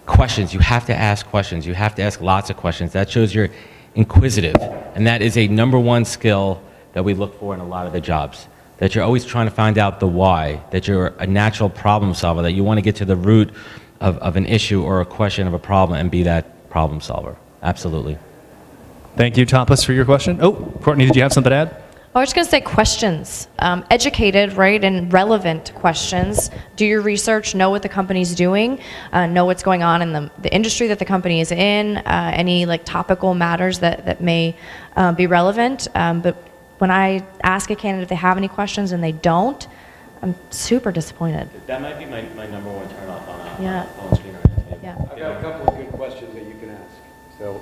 Speaker 3: questions? You have to ask questions. You have to ask lots of questions. That shows you're inquisitive, and that is a #1 skill that we look for in a lot of the jobs. That you're always trying to find out the why. That you're a natural problem solver. That you want to get to the root of an issue or a question of a problem and be that problem solver. Absolutely.
Speaker 1: Thank you, Tapas, for your question. Oh, Courtney, did you have something to add?
Speaker 7: I was just going to say questions, educated, right, and relevant questions. Do your research, know what the company's doing, know what's going on in the industry that the company is in, any topical matters that may be relevant. But when I ask a candidate if they have any questions and they don't, I'm super disappointed.
Speaker 3: That might be my #1 turnoff on
Speaker 7: Yeah.
Speaker 3: phone screen.
Speaker 7: Yeah.
Speaker 6: I've got a couple of good questions that you can ask. So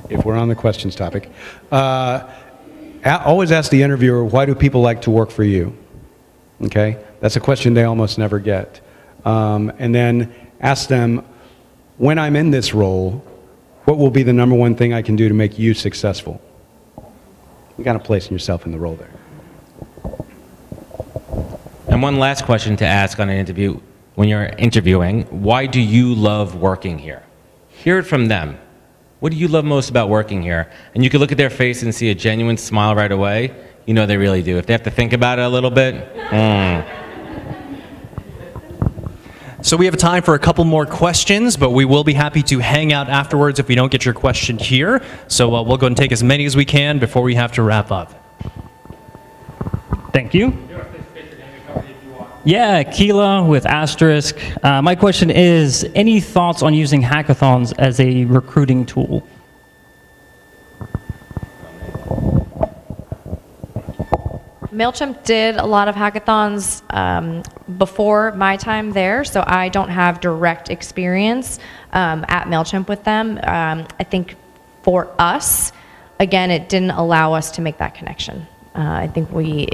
Speaker 6: if we're on the questions topic, always ask the interviewer, why do people like to work for you? Okay? That's a question they almost never get. And then ask them, when I'm in this role, what will be the #1 thing I can do to make you successful? You got to place yourself in the role there.
Speaker 3: And one last question to ask on an interview, when you're interviewing, why do you love working here? Hear it from them. What do you love most about working here? And you can look at their face and see a genuine smile right away. You know they really do. If they have to think about it a little bit,
Speaker 1: So we have time for a couple more questions, but we will be happy to hang out afterwards if we don't get your question here. So we'll go and take as many as we can before we have to wrap up.
Speaker 12: Thank you. Yeah, Keela with Asterisk. My question is, any thoughts on using hackathons as a recruiting tool?
Speaker 7: MailChimp did a lot of hackathons before my time there, so I don't have direct experience at MailChimp with them. I think for us, again, it didn't allow us to make that connection. I think we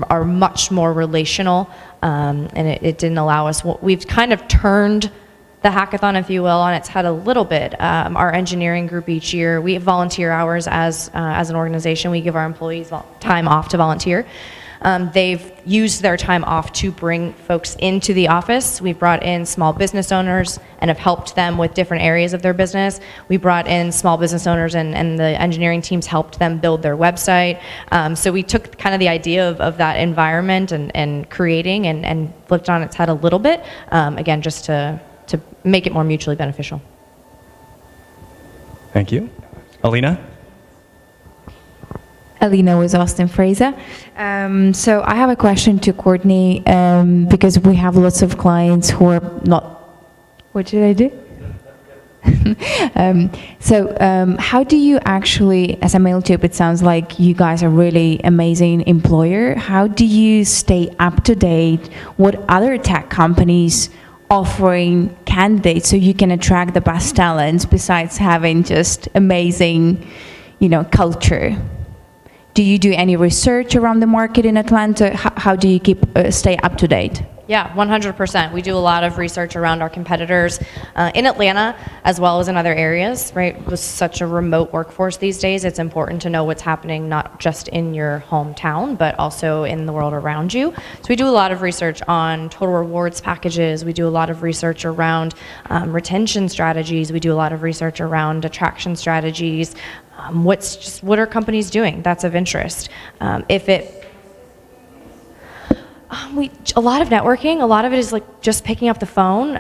Speaker 7: are much more relational, and it didn't allow us. We've kind of turned the hackathon, if you will, on its head a little bit. Our engineering group each year, we have volunteer hours as an organization. We give our employees time off to volunteer. they've used their time off to bring folks into the office. We've brought in small business owners and have helped them with different areas of their business. We brought in small business owners and the engineering teams helped them build their website. So we took kind of the idea of that environment and creating and flipped on its head a little bit, again, just to make it more mutually beneficial.
Speaker 1: Thank you. Alina?
Speaker 13: Alina with Austin Fraser. So I have a question to Courtney because we have lots of clients who are not. What did I do? How do you actually, as a Mailchimp, it sounds like you guys are really amazing employer. How do you stay up to date? What other tech companies offering candidates so you can attract the best talents besides having just amazing, culture? Do you do any research around the market in Atlanta? How do you stay up to date?
Speaker 7: Yeah, 100%. We do a lot of research around our competitors in Atlanta as well as in other areas, right? With such a remote workforce these days, it's important to know what's happening not just in your hometown, but also in the world around you. So we do a lot of research on total rewards packages. We do a lot of research around retention strategies. We do a lot of research around attraction strategies. What are companies doing that's of interest? A lot of networking. A lot of it is like just picking up the phone,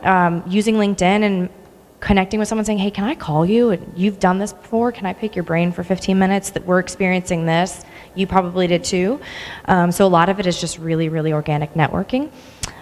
Speaker 7: using LinkedIn and connecting with someone saying, hey, can I call you? And you've done this before. Can I pick your brain for 15 minutes that we're experiencing this? You probably did too. So a lot of it is just really, really organic networking.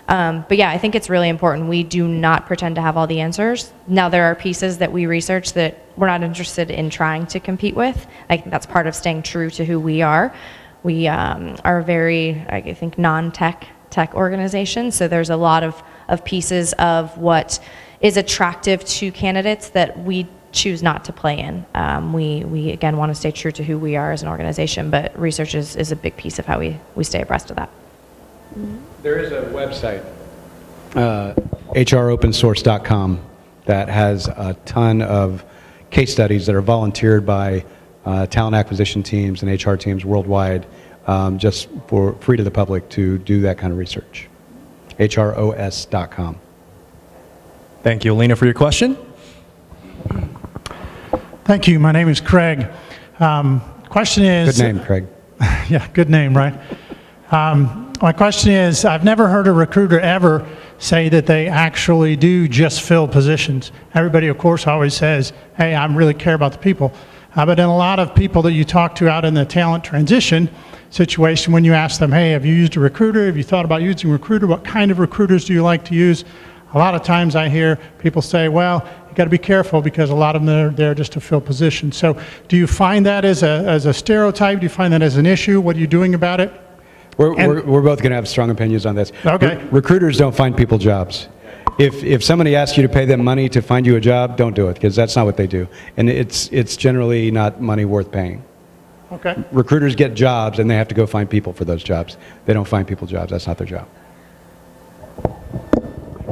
Speaker 7: But yeah, I think it's really important. We do not pretend to have all the answers. Now, there are pieces that we research that we're not interested in trying to compete with. I think that's part of staying true to who we are. We are a very, I think, non-tech organization. So there's a lot of pieces of what is attractive to candidates that we choose not to play in. We again, want to stay true to who we are as an organization, but research is a big piece of how we stay abreast of that.
Speaker 6: There is a website, hropensource.com, that has a ton of case studies that are volunteered by talent acquisition teams and HR teams worldwide, just for free to the public to do that kind of research. hros.com.
Speaker 1: Thank you, Alina, for your question.
Speaker 14: Thank you. My name is Craig. Question is...
Speaker 6: Good name, Craig.
Speaker 14: Yeah, good name, right? My question is, I've never heard a recruiter ever say that they actually do just fill positions. Everybody, of course, always says, hey, I really care about the people. But in a lot of people that you talk to out in the talent transition situation, when you ask them, hey, have you used a recruiter? Have you thought about using a recruiter? What kind of recruiters do you like to use? A lot of times I hear people say, well, you got to be careful because a lot of them are there just to fill positions. So do you find that as a stereotype? Do you find that as an issue? What are you doing about it?
Speaker 6: We're both going to have strong opinions on this.
Speaker 14: Okay.
Speaker 6: Recruiters don't find people jobs. If somebody asks you to pay them money to find you a job, don't do it, because that's not what they do. And it's generally not money worth paying.
Speaker 14: Okay.
Speaker 6: Recruiters get jobs, and they have to go find people for those jobs. They don't find people jobs. That's not their job.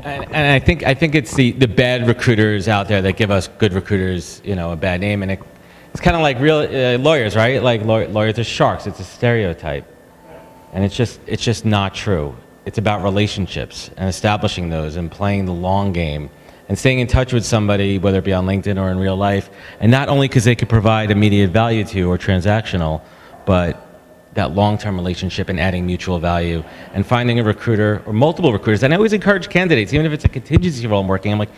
Speaker 3: And I think it's the bad recruiters out there that give us good recruiters, a bad name. And it's kind of like real lawyers, right? Like lawyers are sharks. It's a stereotype. And it's just not true. It's about relationships and establishing those and playing the long game and staying in touch with somebody, whether it be on LinkedIn or in real life, and not only because they could provide immediate value to you or transactional, but that long-term relationship and adding mutual value and finding a recruiter or multiple recruiters. And I always encourage candidates, even if it's a contingency role I'm working, I'm like,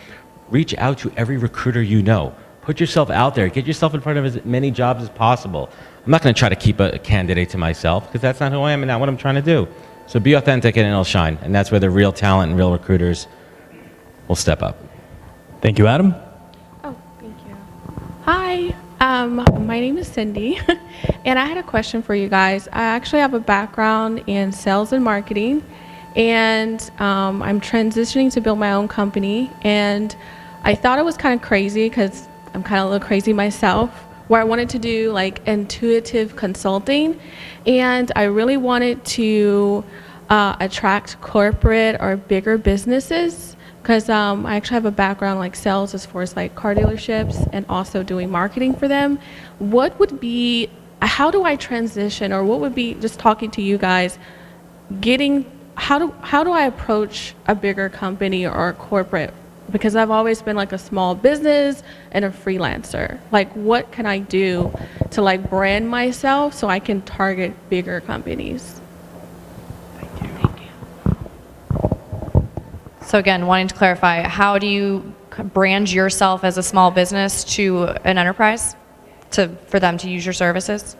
Speaker 3: reach out to every recruiter you know. Put yourself out there. Get yourself in front of as many jobs as possible. I'm not going to try to keep a candidate to myself because that's not who I am and not what I'm trying to do. So be authentic and it'll shine. And that's where the real talent and real recruiters will step up.
Speaker 1: Thank you, Adam.
Speaker 15: Oh, thank you. Hi, my name is Cindy, and I had a question for you guys. I actually have a background in sales and marketing, and I'm transitioning to build my own company. And I thought it was kind of crazy because I'm kind of a little crazy myself, where I wanted to do like intuitive consulting, and I really wanted to attract corporate or bigger businesses because I actually have a background like sales as far as like car dealerships and also doing marketing for them. What would be, how do I transition, or what would be, just talking to you guys, how do I approach a bigger company or a corporate? Because I've always been like a small business and a freelancer. Like, what can I do to like brand myself so I can target bigger companies?
Speaker 7: So again, wanting to clarify, how do you brand yourself as a small business to an enterprise for them to use your services?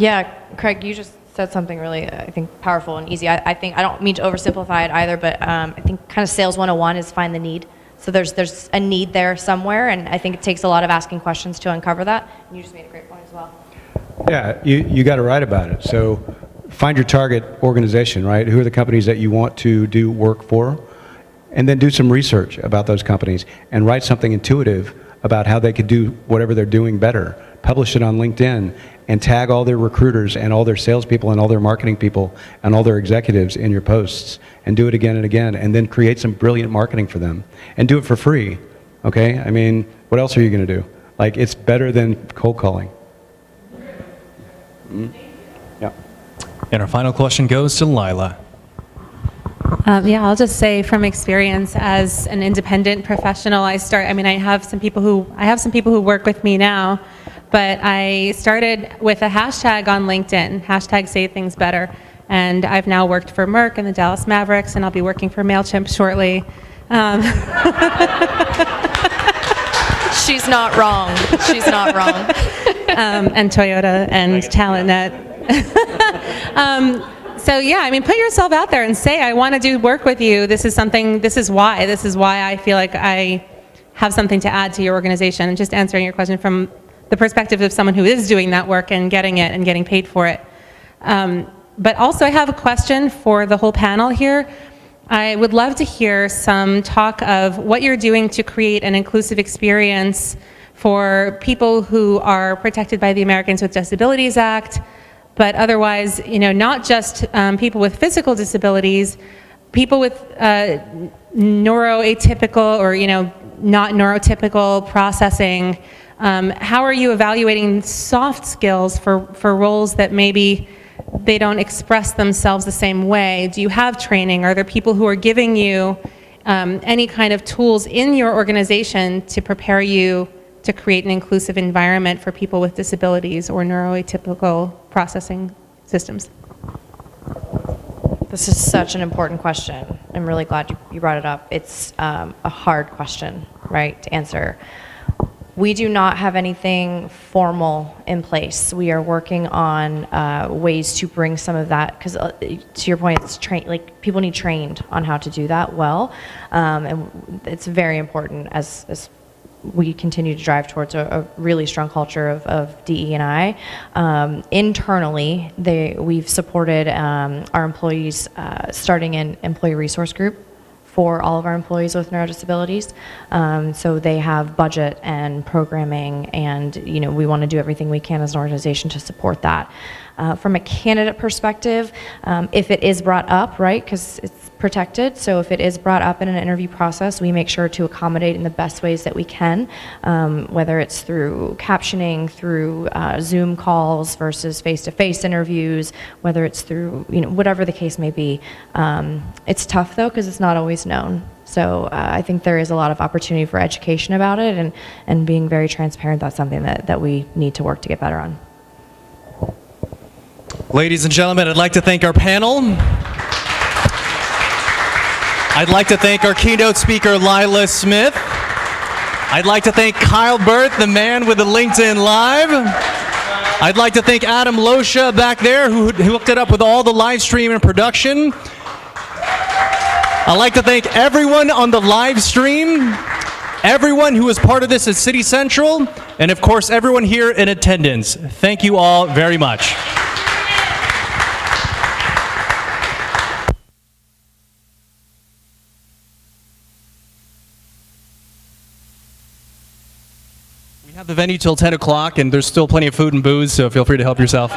Speaker 7: Yeah, Craig, you just said something really, I think, powerful and easy. I think, I don't mean to oversimplify it either, but I think kind of sales 101 is find the need. So there's a need there somewhere, and I think it takes a lot of asking questions to uncover that. And you just made a great point as well.
Speaker 6: Yeah, you got it right about it. So find your target organization, right? Who are the companies that you want to do work for? And then do some research about those companies and write something intuitive about how they could do whatever they're doing better. Publish it on LinkedIn and tag all their recruiters and all their salespeople and all their marketing people and all their executives in your posts, and do it again and again, and then create some brilliant marketing for them and do it for free. Okay? I mean, what else are you going to do? Like, it's better than cold calling. Yeah.
Speaker 1: And our final question goes to Lila.
Speaker 4: Yeah, I'll just say from experience as an independent professional, I have some people who work with me now, but I started with a hashtag on LinkedIn, hashtag Say Things Better, and I've now worked for Merck and the Dallas Mavericks, and I'll be working for MailChimp shortly.
Speaker 7: She's not wrong. She's not wrong.
Speaker 4: And Toyota and TalentNet. So yeah, I mean, put yourself out there and say, I want to do work with you. This is why I feel like I have something to add to your organization. And just answering your question from the perspective of someone who is doing that work and getting it and getting paid for it. But also I have a question for the whole panel here. I would love to hear some talk of what you're doing to create an inclusive experience for people who are protected by the Americans with Disabilities Act, but otherwise, not just people with physical disabilities, people with neuroatypical or, not neurotypical processing. How are you evaluating soft skills for roles that maybe they don't express themselves the same way? Do you have training? Are there people who are giving you any kind of tools in your organization to prepare you to create an inclusive environment for people with disabilities or neuroatypical processing systems?
Speaker 7: This is such an important question. I'm really glad you brought it up. It's a hard question, right, to answer. We do not have anything formal in place. We are working on ways to bring some of that, because to your point, it's people need trained on how to do that well, and it's very important as we continue to drive towards a really strong culture of DE&I. Internally, we've supported our employees starting an employee resource group for all of our employees with neurodisabilities. So they have budget and programming, and we want to do everything we can as an organization to support that. From a candidate perspective, if it is brought up, right, because it's protected, so if it is brought up in an interview process, we make sure to accommodate in the best ways that we can, whether it's through captioning, through Zoom calls versus face-to-face interviews, whether it's through, whatever the case may be. It's tough though, because it's not always known. So I think there is a lot of opportunity for education about it, and being very transparent. That's something that we need to work to get better on.
Speaker 1: Ladies and gentlemen, I'd like to thank our panel. I'd like to thank our keynote speaker, Lila Smith. I'd like to thank Kyle Burt, the man with the LinkedIn Live. I'd like to thank Adam Losha back there, who hooked it up with all the live stream and production. I'd like to thank everyone on the live stream. everyone who was part of this at City Central, and of course, everyone here in attendance. Thank you all very much. We have the venue till 10 o'clock, and there's still plenty of food and booze, so feel free to help yourself.